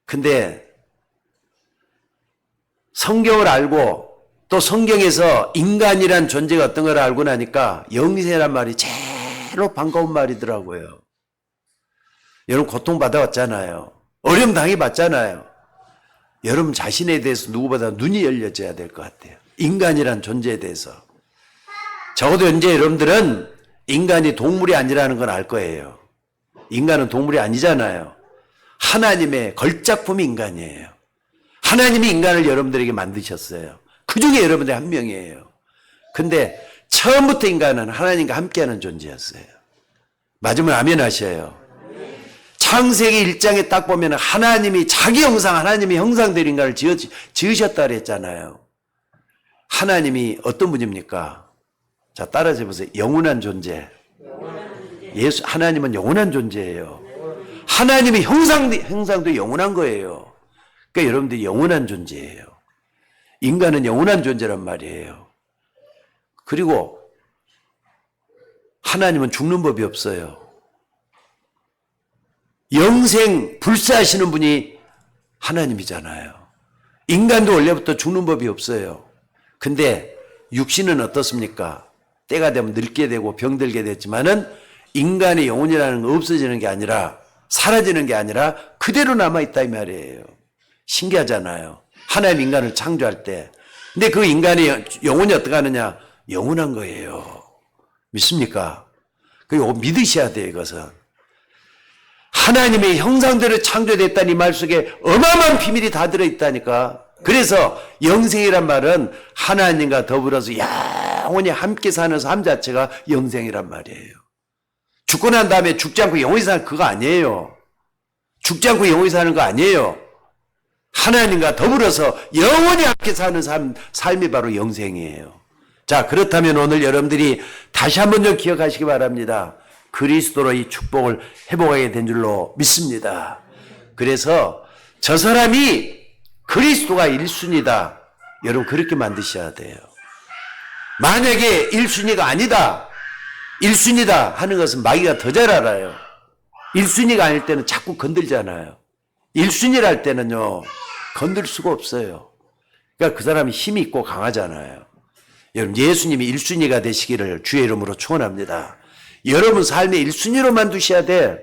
근데 성경을 알고 또 성경에서 인간이란 존재가 어떤 걸 알고 나니까 영생이란 말이 제일 반가운 말이더라고요. 여러분 고통받아왔잖아요. 어려움 당해봤잖아요. 여러분 자신에 대해서 누구보다 눈이 열려져야 될 것 같아요. 인간이란 존재에 대해서. 적어도 현재 여러분들은 인간이 동물이 아니라는 건 알 거예요. 인간은 동물이 아니잖아요. 하나님의 걸작품이 인간이에요. 하나님이 인간을 여러분들에게 만드셨어요. 그 중에 여러분들이 한 명이에요. 근데 처음부터 인간은 하나님과 함께하는 존재였어요. 맞으면 아멘 하셔요. 창세기 1장에 딱 보면 하나님이 자기 형상, 하나님의 형상대로 인간을 지으셨다 그랬잖아요. 하나님이 어떤 분입니까? 자, 따라서 보세요. 영원한 존재. 예수, 하나님은 영원한 존재예요. 하나님의 형상도 영원한 거예요. 그러니까 여러분들이 영원한 존재예요. 인간은 영원한 존재란 말이에요. 그리고 하나님은 죽는 법이 없어요. 영생 불사하시는 분이 하나님이잖아요. 인간도 원래부터 죽는 법이 없어요. 근데 육신은 어떻습니까? 때가 되면 늙게 되고 병들게 됐지만은 인간의 영혼이라는 건 없어지는 게 아니라 사라지는 게 아니라 그대로 남아있다 이 말이에요. 신기하잖아요. 하나님 인간을 창조할 때. 근데 그 인간의 영혼이 어떻게 하느냐? 영원한 거예요. 믿습니까? 그리고 믿으셔야 돼요, 이것은. 하나님의 형상대로 창조됐다는 이 말 속에 어마어마한 비밀이 다 들어있다니까. 그래서 영생이란 말은 하나님과 더불어서 영원히 함께 사는 삶 자체가 영생이란 말이에요. 죽고 난 다음에 죽지 않고 영원히 사는 그거 아니에요. 죽지 않고 영원히 사는 거 아니에요. 하나님과 더불어서 영원히 함께 사는 삶이 바로 영생이에요. 자, 그렇다면 오늘 여러분들이 다시 한번 좀 기억하시기 바랍니다. 그리스도로 이 축복을 회복하게 된 줄로 믿습니다. 그래서 저 사람이 그리스도가 1순위다. 여러분 그렇게 만드셔야 돼요. 만약에 1순위가 아니다, 1순위다 하는 것은 마귀가 더 잘 알아요. 1순위가 아닐 때는 자꾸 건들잖아요. 1순위랄 때는요, 건들 수가 없어요. 그러니까 그 사람이 힘이 있고 강하잖아요. 여러분 예수님이 1순위가 되시기를 주의 이름으로 축원합니다. 여러분 삶의 1순위로만 두셔야 돼.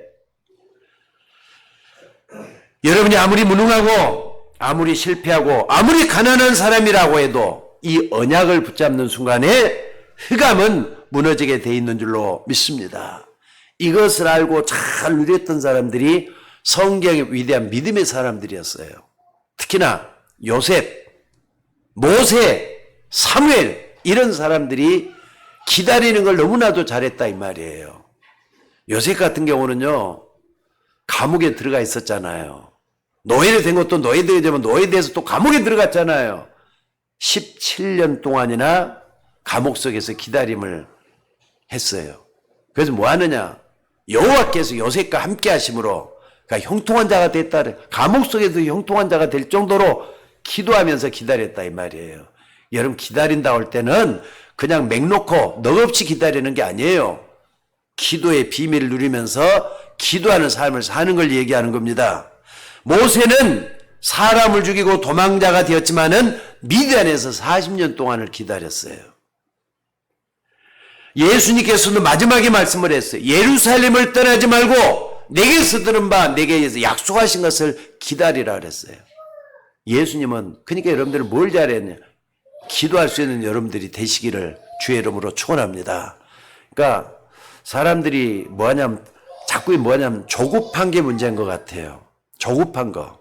여러분이 아무리 무능하고 아무리 실패하고 아무리 가난한 사람이라고 해도 이 언약을 붙잡는 순간에 흑암은 무너지게 돼 있는 줄로 믿습니다. 이것을 알고 잘 누렸던 사람들이 성경의 위대한 믿음의 사람들이었어요. 특히나 요셉, 모세, 사무엘 이런 사람들이 기다리는 걸 너무나도 잘했다 이 말이에요. 요셉 같은 경우는요, 감옥에 들어가 있었잖아요. 노예가 된 것도 노예되게 되면 노예돼서 또 감옥에 들어갔잖아요. 17년 동안이나 감옥 속에서 기다림을 했어요. 그래서 뭐 하느냐? 여호와께서 요셉과 함께 하심으로 그러니까 형통한 자가 됐다. 감옥 속에도 형통한 자가 될 정도로 기도하면서 기다렸다 이 말이에요. 여러분 기다린다 할 때는 그냥 맹 놓고 넋없이 기다리는 게 아니에요. 기도의 비밀을 누리면서 기도하는 삶을 사는 걸 얘기하는 겁니다. 모세는 사람을 죽이고 도망자가 되었지만은 미디안에서 40년 동안을 기다렸어요. 예수님께서는 마지막에 말씀을 했어요. 예루살렘을 떠나지 말고 내게서 들은 바 내게 약속하신 것을 기다리라 그랬어요. 예수님은 그러니까 여러분들은 뭘 잘했냐? 기도할 수 있는 여러분들이 되시기를 주의 이름으로 축원합니다. 그러니까 사람들이 자꾸 조급한 게 문제인 것 같아요. 조급한 거.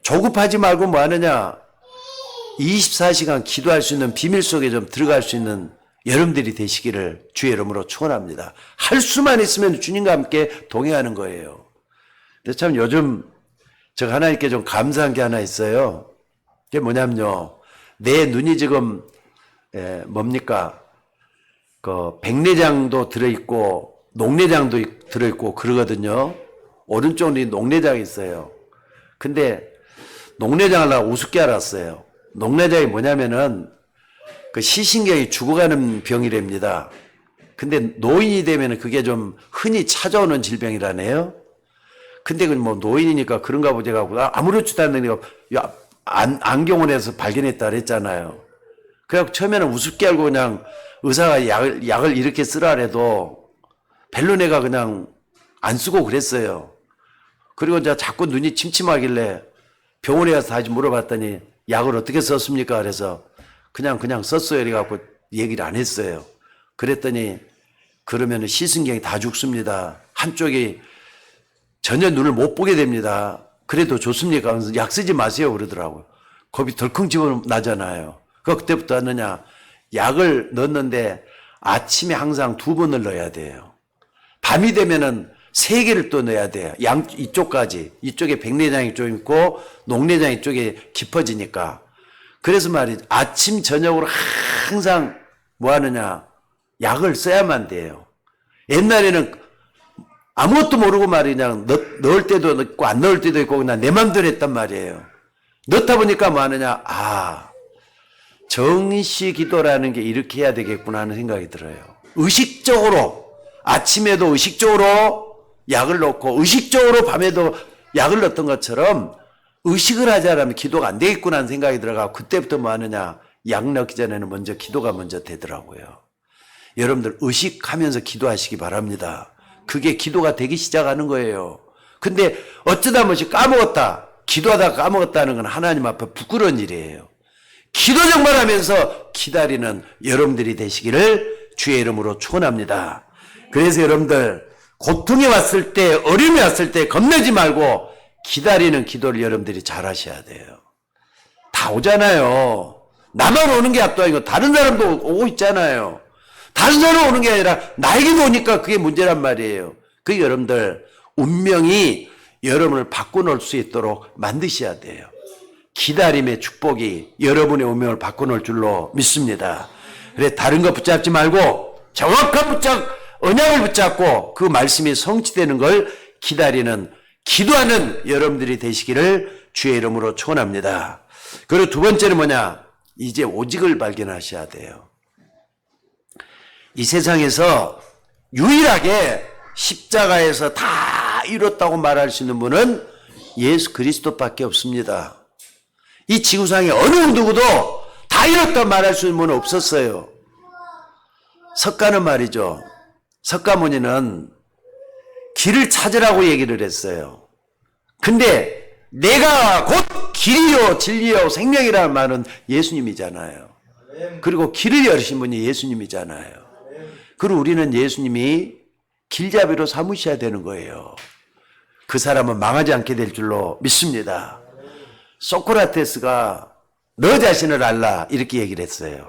조급하지 말고 뭐 하느냐? 24시간 기도할 수 있는 비밀 속에 좀 들어갈 수 있는 여러분들이 되시기를 주의 이름으로 축원합니다. 할 수만 있으면 주님과 함께 동행하는 거예요. 근데 참 요즘 제가 하나님께 좀 감사한 게 하나 있어요. 그게 뭐냐면요. 내 눈이 지금 그 백내장도 들어있고 녹내장도 들어있고 그러거든요. 오른쪽 눈이 녹내장이 있어요. 근데 녹내장을 나 우습게 알았어요. 녹내장이 뭐냐면은 그 시신경이 죽어가는 병이랍니다. 근데 노인이 되면 그게 좀 흔히 찾아오는 질병이라네요. 근데 그 뭐 노인이니까 그런가 보지 갖고 아무렇지도 않으니까 안경원에서 발견했다 그랬잖아요. 그래갖고 처음에는 우습게 알고 그냥 의사가 약을 이렇게 쓰라 해도 별로 내가 그냥 안 쓰고 그랬어요. 그리고 이제 자꾸 눈이 침침하길래 병원에 가서 다시 물어봤더니 약을 어떻게 썼습니까? 그래서 그냥 썼어요. 이래갖고 얘기를 안 했어요. 그랬더니 그러면 시신경이 다 죽습니다. 한쪽이 전혀 눈을 못 보게 됩니다. 그래도 좋습니까? 하면서 약 쓰지 마세요. 그러더라고요. 겁이 덜컹 집어나잖아요. 그때부터 하느냐? 약을 넣었는데 아침에 항상 2번을 넣어야 돼요. 밤이 되면은 3개를 또 넣어야 돼요. 이쪽까지. 이쪽에 백내장이 좀 있고 녹내장 이쪽에 깊어지니까. 그래서 말이죠. 아침, 저녁으로 항상 뭐 하느냐. 약을 써야만 돼요. 옛날에는 아무것도 모르고 말이냐. 넣을 때도 있고 안 넣을 때도 있고 그냥 내 맘대로 했단 말이에요. 넣다 보니까 뭐 하느냐. 정시 기도라는 게 이렇게 해야 되겠구나 하는 생각이 들어요. 의식적으로 아침에도 의식적으로 약을 넣고 의식적으로 밤에도 약을 넣었던 것처럼 의식을 하지 않으면 기도가 안 되겠구나 하는 생각이 들어가고 그때부터 뭐 하느냐. 약 넣기 전에는 먼저 기도가 먼저 되더라고요. 여러분들 의식하면서 기도하시기 바랍니다. 그게 기도가 되기 시작하는 거예요. 근데 어쩌다 보니 까먹었다. 기도하다가 까먹었다는 건 하나님 앞에 부끄러운 일이에요. 기도 정말 하면서 기다리는 여러분들이 되시기를 주의 이름으로 축원합니다. 그래서 여러분들 고통이 왔을 때, 어려움이 왔을 때 겁내지 말고 기다리는 기도를 여러분들이 잘 하셔야 돼요. 다 오잖아요. 나만 오는 게 압도하고 다른 사람도 오고 있잖아요. 다른 사람 오는 게 아니라 나에게도 오니까 그게 문제란 말이에요. 그 여러분들 운명이 여러분을 바꿔놓을 수 있도록 만드셔야 돼요. 기다림의 축복이 여러분의 운명을 바꿔놓을 줄로 믿습니다. 그래 다른 거 붙잡지 말고 정확한 언약을 붙잡고 그 말씀이 성취되는 걸 기다리는 기도하는 여러분들이 되시기를 주의 이름으로 축원합니다. 그리고 두 번째는 뭐냐? 이제 오직을 발견하셔야 돼요. 이 세상에서 유일하게 십자가에서 다 이뤘다고 말할 수 있는 분은 예수 그리스도밖에 없습니다. 이 지구상에 어느 누구도 다 이뤘다고 말할 수 있는 분은 없었어요. 석가는 말이죠. 석가모니는 길을 찾으라고 얘기를 했어요. 근데 내가 곧 길이요 진리요 생명이라는 말은 예수님이잖아요. 그리고 길을 열으신 분이 예수님이잖아요. 그리고 우리는 예수님이 길잡이로 삼으셔야 되는 거예요. 그 사람은 망하지 않게 될 줄로 믿습니다. 소크라테스가 너 자신을 알라 이렇게 얘기를 했어요.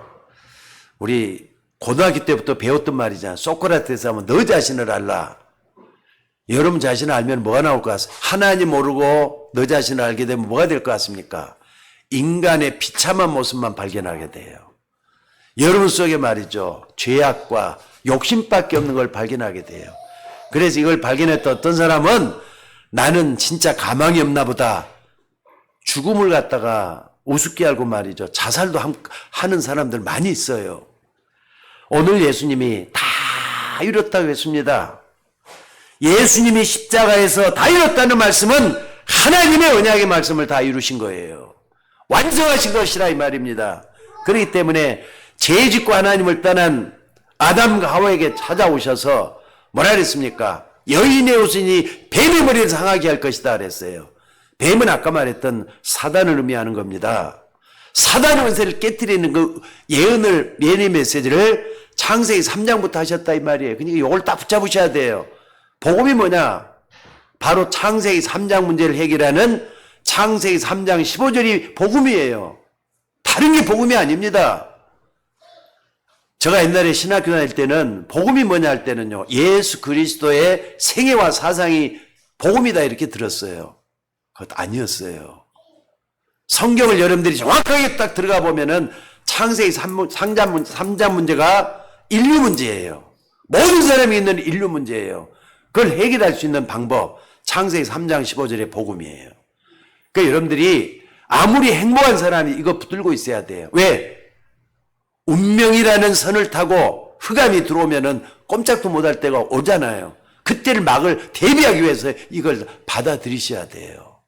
우리 고등학교 때부터 배웠던 말이잖아. 소크라테스 하면 너 자신을 알라. 여러분 자신을 알면 뭐가 나올 것 같습니까? 하나님 모르고 너 자신을 알게 되면 뭐가 될 것 같습니까? 인간의 비참한 모습만 발견하게 돼요. 여러분 속에 말이죠. 죄악과 욕심밖에 없는 걸 발견하게 돼요. 그래서 이걸 발견했던 어떤 사람은 나는 진짜 가망이 없나 보다. 죽음을 갖다가 우습게 알고 말이죠. 자살도 하는 사람들 많이 있어요. 오늘 예수님이 다 이뤘다고 했습니다. 예수님이 십자가에서 다 이뤘다는 말씀은 하나님의 언약의 말씀을 다 이루신 거예요. 완성하신 것이라 이 말입니다. 그렇기 때문에 죄 짓고 하나님을 떠난 아담과 하와에게 찾아오셔서 뭐라 그랬습니까? 여인의 옷이니 뱀의 머리를 상하게 할 것이다 그랬어요. 뱀은 아까 말했던 사단을 의미하는 겁니다. 사단 원세를 깨뜨리는 그 예언의 메시지를 창세기 3장부터 하셨다 이 말이에요. 그러니까 이걸 딱 붙잡으셔야 돼요. 복음이 뭐냐? 바로 창세기 3장 문제를 해결하는 창세기 3장 15절이 복음이에요. 다른 게 복음이 아닙니다. 제가 옛날에 신학교 다닐 때는 복음이 뭐냐 할 때는요. 예수 그리스도의 생애와 사상이 복음이다 이렇게 들었어요. 그것도 아니었어요. 성경을 여러분들이 정확하게 딱 들어가 보면은 창세기 3장 문제가 인류 문제예요. 모든 사람이 있는 인류 문제예요. 그걸 해결할 수 있는 방법 창세기 3장 15절의 복음이에요. 그러니까 여러분들이 아무리 행복한 사람이 이거 붙들고 있어야 돼요. 왜? 운명이라는 선을 타고 흑암이 들어오면은 꼼짝도 못할 때가 오잖아요. 그때를 막을 대비하기 위해서 이걸 받아들이셔야 돼요.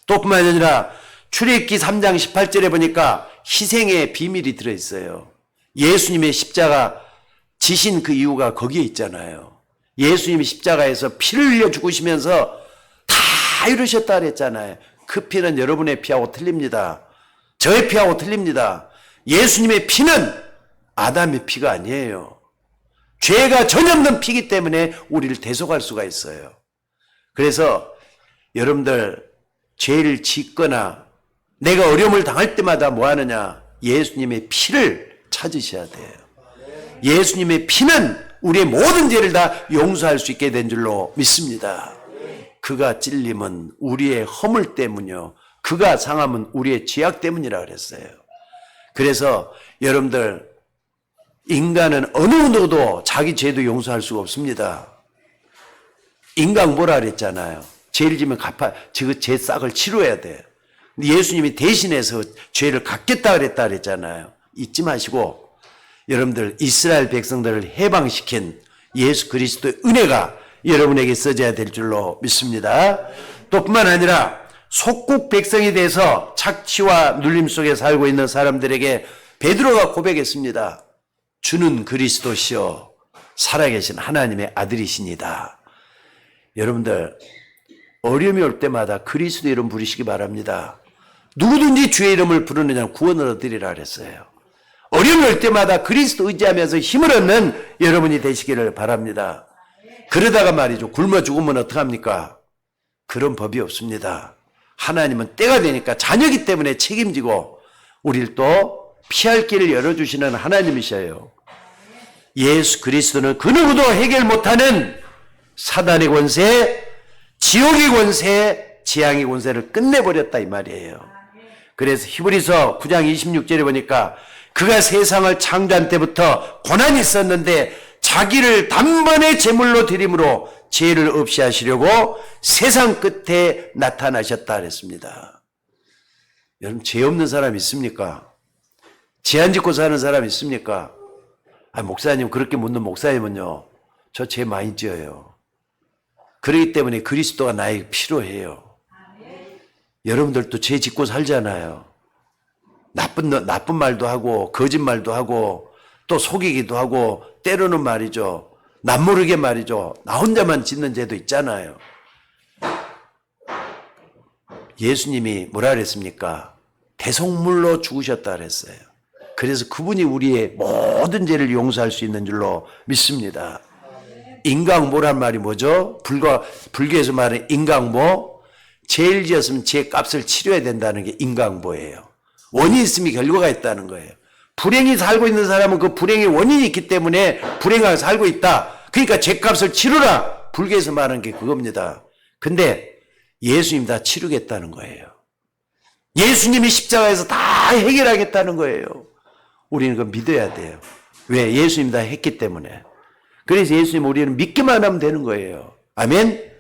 또 뿐만 아니라 출애굽기 3장 18절에 보니까 희생의 비밀이 들어있어요. 예수님의 십자가 지신 그 이유가 거기에 있잖아요. 예수님이 십자가에서 피를 흘려 죽으시면서 다 이루셨다 그랬잖아요. 그 피는 여러분의 피하고 틀립니다. 저의 피하고 틀립니다. 예수님의 피는 아담의 피가 아니에요. 죄가 전혀 없는 피기 때문에 우리를 대속할 수가 있어요. 그래서 여러분들 죄를 짓거나 내가 어려움을 당할 때마다 뭐 하느냐? 예수님의 피를 찾으셔야 돼요. 예수님의 피는 우리의 모든 죄를 다 용서할 수 있게 된 줄로 믿습니다. 그가 찔림은 우리의 허물 때문이요. 그가 상함은 우리의 죄악 때문이라 그랬어요. 그래서 여러분들 인간은 어느 누구도 자기 죄도 용서할 수가 없습니다. 인간 뭐라 그랬잖아요. 죄를 지면 제 싹을 치료해야 돼요. 예수님이 대신해서 죄를 갚겠다 그랬잖아요. 잊지 마시고 여러분들 이스라엘 백성들을 해방시킨 예수 그리스도의 은혜가 여러분에게 써져야 될 줄로 믿습니다. 또 뿐만 아니라 속국 백성이 돼서 착취와 눌림 속에 살고 있는 사람들에게 베드로가 고백했습니다. 주는 그리스도시요 살아계신 하나님의 아들이시니다. 여러분들 어려움이 올 때마다 그리스도 이름 부르시기 바랍니다. 누구든지 주의 이름을 부르느냐 구원을 얻으리라 그랬어요. 어려움이 올 때마다 그리스도 의지하면서 힘을 얻는 여러분이 되시기를 바랍니다. 그러다가 말이죠. 굶어 죽으면 어떡합니까? 그런 법이 없습니다. 하나님은 때가 되니까 자녀이기 때문에 책임지고 우리를 또 피할 길을 열어주시는 하나님이셔요. 예수 그리스도는 그 누구도 해결 못하는 사단의 권세, 지옥의 권세, 재앙의 권세를 끝내버렸다 이 말이에요. 그래서 히브리서 9장 26절에 보니까 그가 세상을 창조한 때부터 고난이 있었는데 자기를 단번에 제물로 드림으로 죄를 없이 하시려고 세상 끝에 나타나셨다 그랬습니다. 여러분 죄 없는 사람 있습니까? 죄 안 짓고 사는 사람 있습니까? 목사님 그렇게 묻는 목사님은요, 저 죄 많이 지어요. 그렇기 때문에 그리스도가 나에게 필요해요. 여러분들도 죄 짓고 살잖아요. 나쁜 말도 하고 거짓말도 하고 또 속이기도 하고 때로는 말이죠, 남모르게 말이죠, 나 혼자만 짓는 죄도 있잖아요. 예수님이 뭐라 그랬습니까? 대속물로 죽으셨다 그랬어요. 그래서 그분이 우리의 모든 죄를 용서할 수 있는 줄로 믿습니다. 인강보란 말이 뭐죠? 불교에서 말하는 인강보, 죄를 지었으면 죄 값을 치러야 된다는 게 인강보예요. 원인이 있으면 결과가 있다는 거예요. 불행히 살고 있는 사람은 그 불행의 원인이 있기 때문에 불행하게 살고 있다. 그러니까 죄값을 치르라. 불교에서 말하는 게 그겁니다. 근데 예수님 다 치르겠다는 거예요. 예수님이 십자가에서 다 해결하겠다는 거예요. 우리는 그거 믿어야 돼요. 왜? 예수님 다 했기 때문에. 그래서 예수님 우리는 믿기만 하면 되는 거예요. 아멘?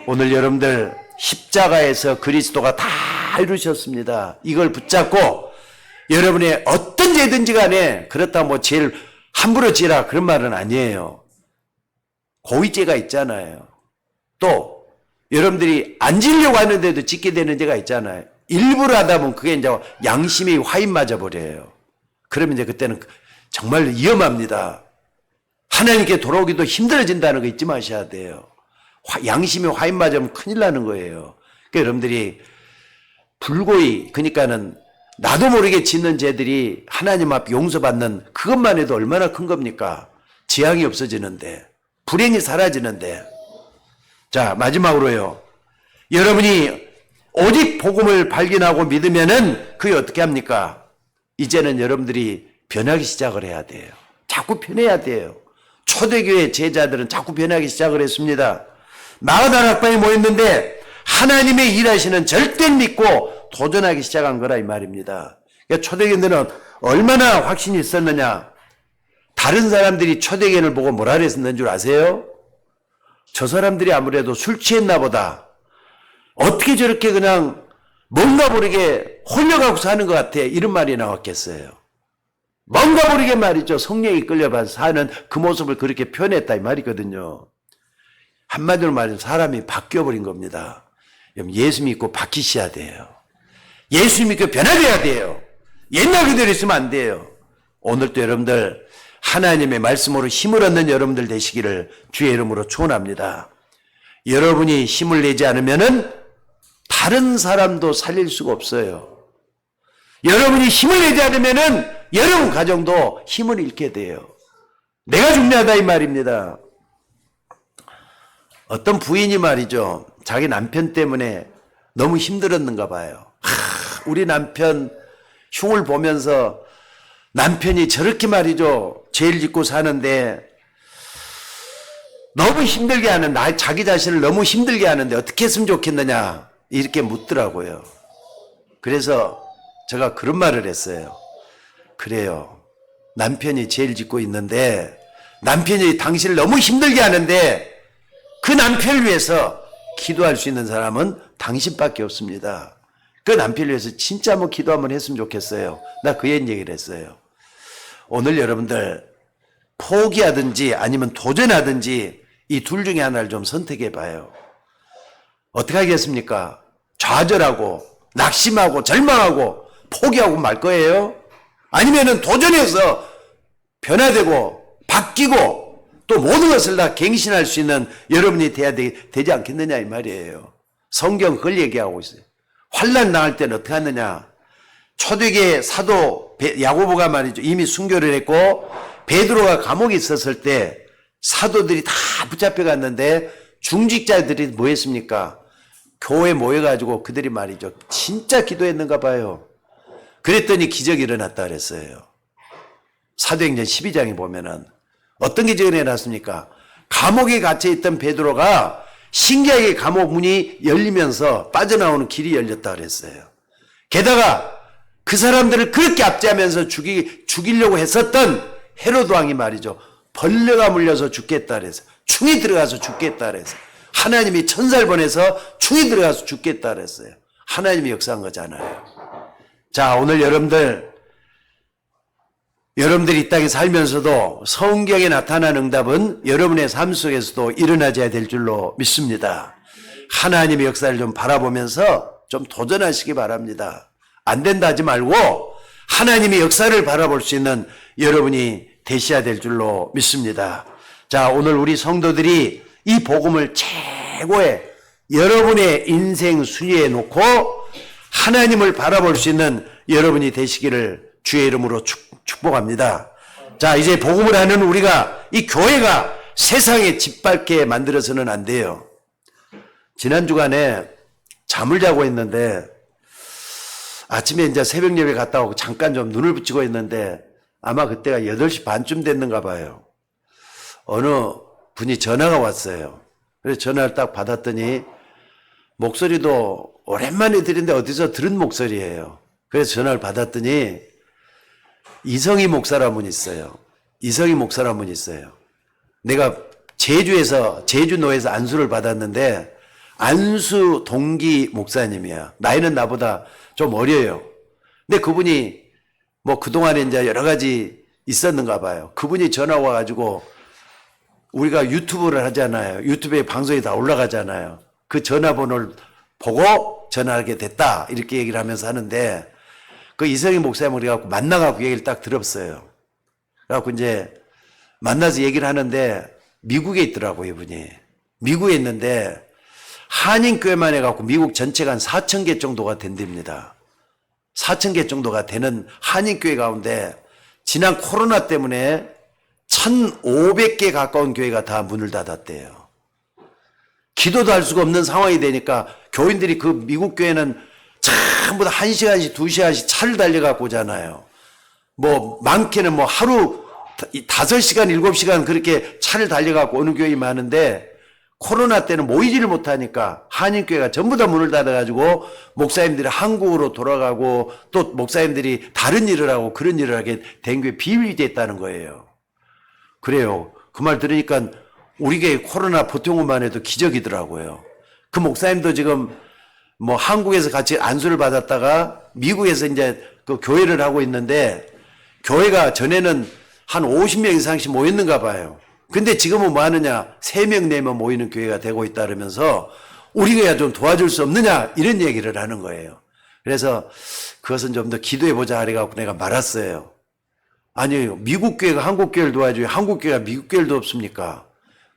오늘 여러분들 십자가에서 그리스도가 다 이루셨습니다. 이걸 붙잡고 여러분의 어떤 죄든지 간에 그렇다고 뭐 죄를 함부로 지라 그런 말은 아니에요. 고의죄가 있잖아요. 또 여러분들이 안 지려고 하는데도 짓게 되는 죄가 있잖아요. 일부러 하다 보면 그게 이제 양심이 화인 맞아 버려요. 그러면 이제 그때는 정말 위험합니다. 하나님께 돌아오기도 힘들어진다는 거 잊지 마셔야 돼요. 양심이 화인 맞으면 큰일 나는 거예요. 그러니까 여러분들이 불고의, 그러니까는 나도 모르게 짓는 죄들이 하나님 앞에 용서받는 그것만 해도 얼마나 큰 겁니까? 재앙이 없어지는데, 불행이 사라지는데. 자, 마지막으로요. 여러분이 오직 복음을 발견하고 믿으면은 그게 어떻게 합니까? 이제는 여러분들이 변하기 시작을 해야 돼요. 자꾸 변해야 돼요. 초대교회 제자들은 자꾸 변하기 시작을 했습니다. 마가다락방에 모였는데 하나님의 일하시는 절대 믿고 도전하기 시작한 거라 이 말입니다. 그러니까 초대교인들은 얼마나 확신이 있었느냐. 다른 사람들이 초대교인을 보고 뭐라 그랬는 줄 아세요? 저 사람들이 아무래도 술 취했나 보다. 어떻게 저렇게 그냥 뭔가 모르게 홀려가고 사는 것 같아. 이런 말이 나왔겠어요. 뭔가 모르게 말이죠. 성령이 끌려봐서 사는 그 모습을 그렇게 표현했다 이 말이거든요. 한마디로 말해서 사람이 바뀌어버린 겁니다. 예수 믿고 바뀌셔야 돼요. 예수 믿고 변화돼야 돼요. 옛날 그대로 있으면 안 돼요. 오늘도 여러분들 하나님의 말씀으로 힘을 얻는 여러분들 되시기를 주의 이름으로 축원합니다. 여러분이 힘을 내지 않으면은 다른 사람도 살릴 수가 없어요. 여러분이 힘을 내지 않으면은 여러분 가정도 힘을 잃게 돼요. 내가 중요하다 이 말입니다. 어떤 부인이 말이죠, 자기 남편 때문에 너무 힘들었는가 봐요. 우리 남편 흉을 보면서 남편이 저렇게 말이죠, 죄를 짓고 사는데 너무 힘들게 하는, 자기 자신을 너무 힘들게 하는데 어떻게 했으면 좋겠느냐 이렇게 묻더라고요. 그래서 제가 그런 말을 했어요. 그래요, 남편이 죄를 짓고 있는데 남편이 당신을 너무 힘들게 하는데 그 남편을 위해서 기도할 수 있는 사람은 당신밖에 없습니다. 그 남편을 위해서 진짜 한번 기도 한번 했으면 좋겠어요. 나 그 얘기를 했어요. 오늘 여러분들 포기하든지 아니면 도전하든지 이 둘 중에 하나를 좀 선택해 봐요. 어떻게 하겠습니까? 좌절하고 낙심하고 절망하고 포기하고 말 거예요? 아니면은 도전해서 변화되고 바뀌고 또 모든 것을 다 갱신할 수 있는 여러분이 돼야 되지 않겠느냐 이 말이에요. 성경 그걸 얘기하고 있어요. 환난 당할 때는 어떻게 하느냐. 초대교회 사도 야고보가 말이죠, 이미 순교를 했고 베드로가 감옥에 있었을 때 사도들이 다 붙잡혀 갔는데 중직자들이 뭐 했습니까? 교회 모여가지고 그들이 말이죠. 진짜 기도했는가 봐요. 그랬더니 기적이 일어났다 그랬어요. 사도행전 12장에 보면은 어떤 기적이 일어났습니까? 감옥에 갇혀있던 베드로가 신기하게 감옥 문이 열리면서 빠져나오는 길이 열렸다 그랬어요. 게다가 그 사람들을 그렇게 압제하면서 죽이려고 했었던 헤로드 왕이 말이죠. 벌레가 물려서 죽겠다 그랬어요. 충이 들어가서 죽겠다 그랬어요. 하나님이 천사를 보내서 충이 들어가서 죽겠다 그랬어요. 하나님이 역사한 거잖아요. 자, 오늘 여러분들이 이 땅에 살면서도 성경에 나타난 응답은 여러분의 삶 속에서도 일어나져야 될 줄로 믿습니다. 하나님의 역사를 좀 바라보면서 좀 도전하시기 바랍니다. 안 된다 하지 말고 하나님의 역사를 바라볼 수 있는 여러분이 되셔야 될 줄로 믿습니다. 자, 오늘 우리 성도들이 이 복음을 최고의 여러분의 인생 순위에 놓고 하나님을 바라볼 수 있는 여러분이 되시기를 주의 이름으로 축복합니다. 자, 이제 복음을 하는 우리가, 이 교회가 세상에 짓밟게 만들어서는 안 돼요. 지난 주간에 잠을 자고 있는데 아침에 이제 새벽 예배 갔다 오고 잠깐 좀 눈을 붙이고 있는데 아마 그때가 8시 반쯤 됐는가 봐요. 어느 분이 전화가 왔어요. 그래서 전화를 딱 받았더니 목소리도 오랜만에 들은데 어디서 들은 목소리예요. 그래서 전화를 받았더니 이성희 목사라는 분이 있어요. 이성희 목사라는 분이 있어요. 내가 제주노에서 안수를 받았는데 안수 동기 목사님이야. 나이는 나보다 좀 어려요. 근데 그분이 뭐 그동안에 이제 여러 가지 있었는가 봐요. 그분이 전화 와가지고 우리가 유튜브를 하잖아요. 유튜브에 방송이 다 올라가잖아요. 그 전화번호를 보고 전화하게 됐다. 이렇게 얘기를 하면서 하는데 그 이성희 목사님을 우리가 만나가지고 얘기를 딱 들었어요. 그래갖고 이제 만나서 얘기를 하는데 미국에 있더라고요, 이분이. 미국에 있는데 한인교회만 해갖고 미국 전체가 한 4,000개 정도가 된답니다. 4,000개 정도가 되는 한인교회 가운데 지난 코로나 때문에 1,500개 가까운 교회가 다 문을 닫았대요. 기도도 할 수가 없는 상황이 되니까 교인들이 그 미국 교회는 전부 다 1시간씩 2시간씩 차를 달려갖고 오잖아요. 뭐 많게는 뭐 하루 5시간 7시간 그렇게 차를 달려갖고 오는 교회가 많은데 코로나 때는 모이지를 못하니까 한인교회가 전부 다 문을 닫아가지고 목사님들이 한국으로 돌아가고 또 목사님들이 다른 일을 하고 그런 일을 하게 된 게 비밀이 됐다는 거예요. 그래요. 그 말 들으니까 우리 교회 코로나 보통 것만 해도 기적이더라고요. 그 목사님도 지금 뭐 한국에서 같이 안수를 받았다가 미국에서 이제 그 교회를 하고 있는데 교회가 전에는 한 50명 이상씩 모였는가 봐요. 근데 지금은 뭐 하느냐? 3명, 4명 모이는 교회가 되고 있다 그러면서 우리 교회가 좀 도와줄 수 없느냐? 이런 얘기를 하는 거예요. 그래서 그것은 좀 더 기도해 보자 그래갖고 내가 말았어요. 아니, 미국 교회가 한국 교회를 도와줘요. 한국 교회가 미국 교회를 돕습니까?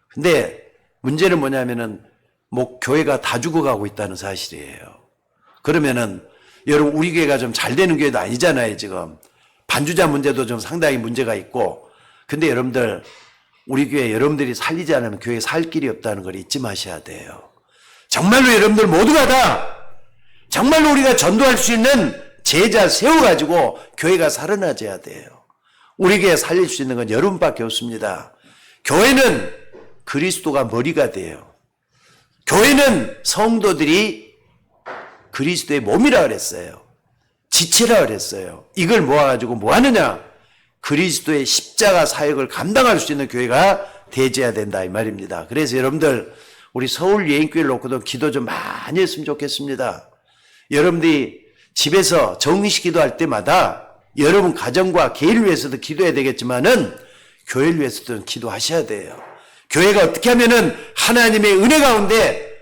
근데 문제는 뭐냐면은 뭐 교회가 다 죽어가고 있다는 사실이에요. 그러면은 여러분 우리 교회가 좀 잘 되는 교회도 아니잖아요, 지금. 반주자 문제도 좀 상당히 문제가 있고. 근데 여러분들 우리 교회 여러분들이 살리지 않으면 교회에 살 길이 없다는 걸 잊지 마셔야 돼요. 정말로 여러분들 모두가 다 정말로 우리가 전도할 수 있는 제자 세워가지고 교회가 살아나져야 돼요. 우리 교회 살릴 수 있는 건 여러분밖에 없습니다. 교회는 그리스도가 머리가 돼요. 교회는 성도들이 그리스도의 몸이라 그랬어요. 지체라 그랬어요. 이걸 모아가지고 뭐 하느냐? 그리스도의 십자가 사역을 감당할 수 있는 교회가 되어야 된다 이 말입니다. 그래서 여러분들 우리 서울 예인교회를 놓고도 기도 좀 많이 했으면 좋겠습니다. 여러분들이 집에서 정식 기도할 때마다 여러분 가정과 개인을 위해서도 기도해야 되겠지만은 교회를 위해서도 기도하셔야 돼요. 교회가 어떻게 하면은 하나님의 은혜 가운데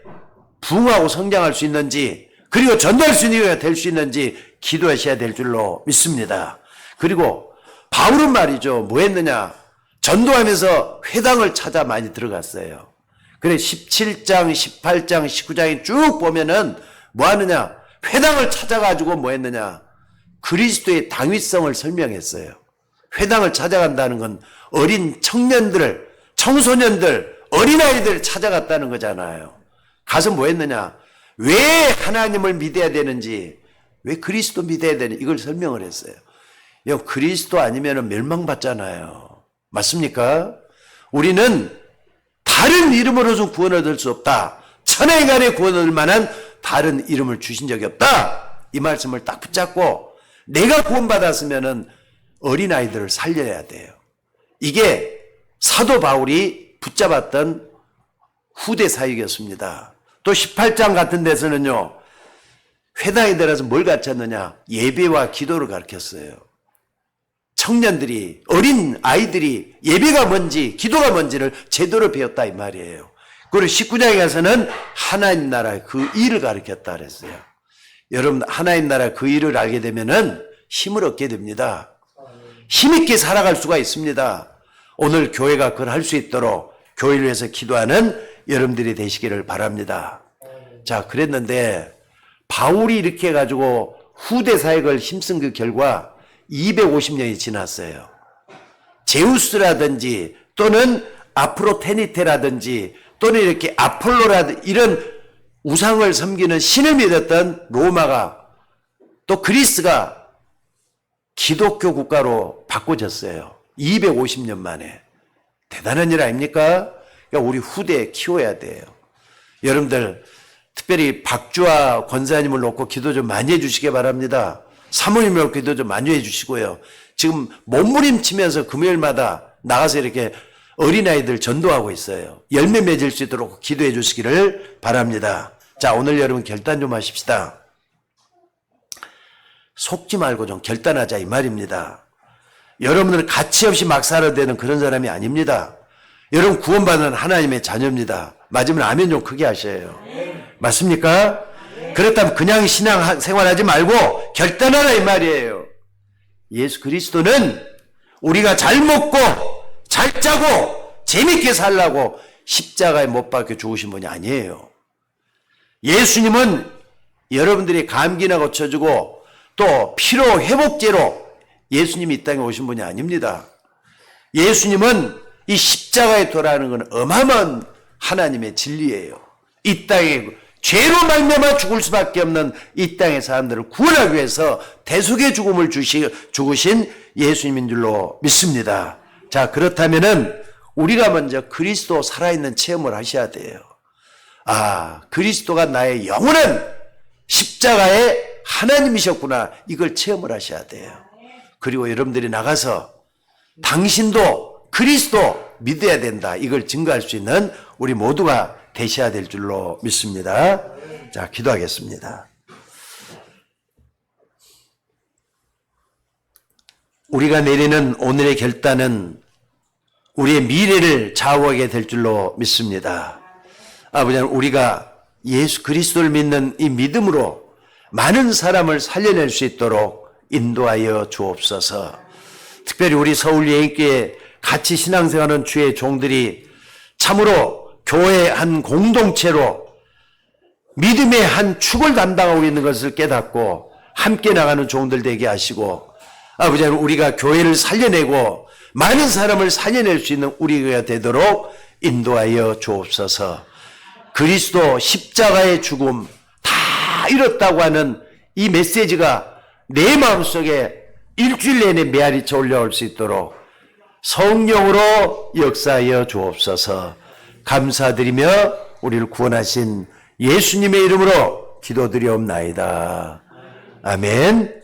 부흥하고 성장할 수 있는지 그리고 전도할 수 있는 교회가 될 수 있는지 기도하셔야 될 줄로 믿습니다. 그리고 바울은 말이죠. 뭐 했느냐? 전도하면서 회당을 찾아 많이 들어갔어요. 그래 17장, 18장, 19장에 쭉 보면은 뭐 하느냐? 회당을 찾아가지고 뭐 했느냐? 그리스도의 당위성을 설명했어요. 회당을 찾아간다는 건 어린 청년들을 청소년들, 어린아이들 찾아갔다는 거잖아요. 가서 뭐 했느냐? 왜 하나님을 믿어야 되는지, 왜 그리스도 믿어야 되는지 이걸 설명을 했어요. 그리스도 아니면 멸망받잖아요. 맞습니까? 우리는 다른 이름으로서 구원을 얻을 수 없다. 천하인간의 구원을 얻을 만한 다른 이름을 주신 적이 없다. 이 말씀을 딱 붙잡고 내가 구원받았으면 어린아이들을 살려야 돼요. 이게 사도 바울이 붙잡았던 후대 사역이었습니다. 또 18장 같은 데서는요, 회당에 들어서 뭘 가르쳤느냐? 예배와 기도를 가르쳤어요. 청년들이, 어린 아이들이 예배가 뭔지 기도가 뭔지를 제대로 배웠다 이 말이에요. 그리고 19장에 가서는 하나님 나라의 그 일을 가르쳤다 그랬어요. 여러분, 하나님 나라 그 일을 알게 되면은 힘을 얻게 됩니다. 힘있게 살아갈 수가 있습니다. 오늘 교회가 그걸 할 수 있도록 교회를 위해서 기도하는 여러분들이 되시기를 바랍니다. 자, 그랬는데 바울이 이렇게 해가지고 후대 사역을 힘쓴 그 결과 250년이 지났어요. 제우스라든지 또는 아프로테니테라든지 또는 이렇게 아폴로라든지 이런 우상을 섬기는 신을 믿었던 로마가 또 그리스가 기독교 국가로 바꿔졌어요. 250년 만에. 대단한 일 아닙니까? 그러니까 우리 후대에 키워야 돼요. 여러분들 특별히 박주아 권사님을 놓고 기도 좀 많이 해주시기 바랍니다. 사모님을 놓고 기도 좀 많이 해주시고요. 지금 몸부림치면서 금요일마다 나가서 이렇게 어린아이들 전도하고 있어요. 열매 맺을 수 있도록 기도해 주시기를 바랍니다. 자, 오늘 여러분 결단 좀 하십시다. 속지 말고 좀 결단하자 이 말입니다. 여러분들은 가치 없이 막 살아야 되는 그런 사람이 아닙니다. 여러분 구원받는 하나님의 자녀입니다. 맞으면 아멘 좀 크게 하셔요. 맞습니까? 그렇다면 그냥 신앙 생활하지 말고 결단하라 이 말이에요. 예수 그리스도는 우리가 잘 먹고 잘 짜고 재밌게 살라고 십자가에 못 박혀 죽으신 분이 아니에요. 예수님은 여러분들이 감기나 고쳐주고 또 피로 회복제로 예수님이 이 땅에 오신 분이 아닙니다. 예수님은 이 십자가에 돌아가는 건 어마어마한 하나님의 진리예요. 이 땅에 죄로 말미암아 죽을 수밖에 없는 이 땅의 사람들을 구원하기 위해서 대속의 죽음을 죽으신 예수님인 줄로 믿습니다. 자, 그렇다면은 우리가 먼저 그리스도 살아있는 체험을 하셔야 돼요. 아, 그리스도가 나의 영원한 십자가의 하나님이셨구나. 이걸 체험을 하셔야 돼요. 그리고 여러분들이 나가서 당신도 그리스도 믿어야 된다. 이걸 증거할 수 있는 우리 모두가 되셔야 될 줄로 믿습니다. 자, 기도하겠습니다. 우리가 내리는 오늘의 결단은 우리의 미래를 좌우하게 될 줄로 믿습니다. 아버지 하나님, 우리가 예수 그리스도를 믿는 이 믿음으로 많은 사람을 살려낼 수 있도록 인도하여 주옵소서. 특별히 우리 서울예인교회 같이 신앙생활하는 주의 종들이 참으로 교회의 한 공동체로 믿음의 한 축을 담당하고 있는 것을 깨닫고 함께 나가는 종들 되게 하시고, 아버지 하나님, 우리가 교회를 살려내고 많은 사람을 살려낼 수 있는 우리가 되도록 인도하여 주옵소서. 그리스도 십자가의 죽음 다 이뤘다고 하는 이 메시지가 내 마음속에 일주일 내내 메아리쳐 올라올 수 있도록 성령으로 역사하여 주옵소서. 감사드리며 우리를 구원하신 예수님의 이름으로 기도드리옵나이다. 아멘.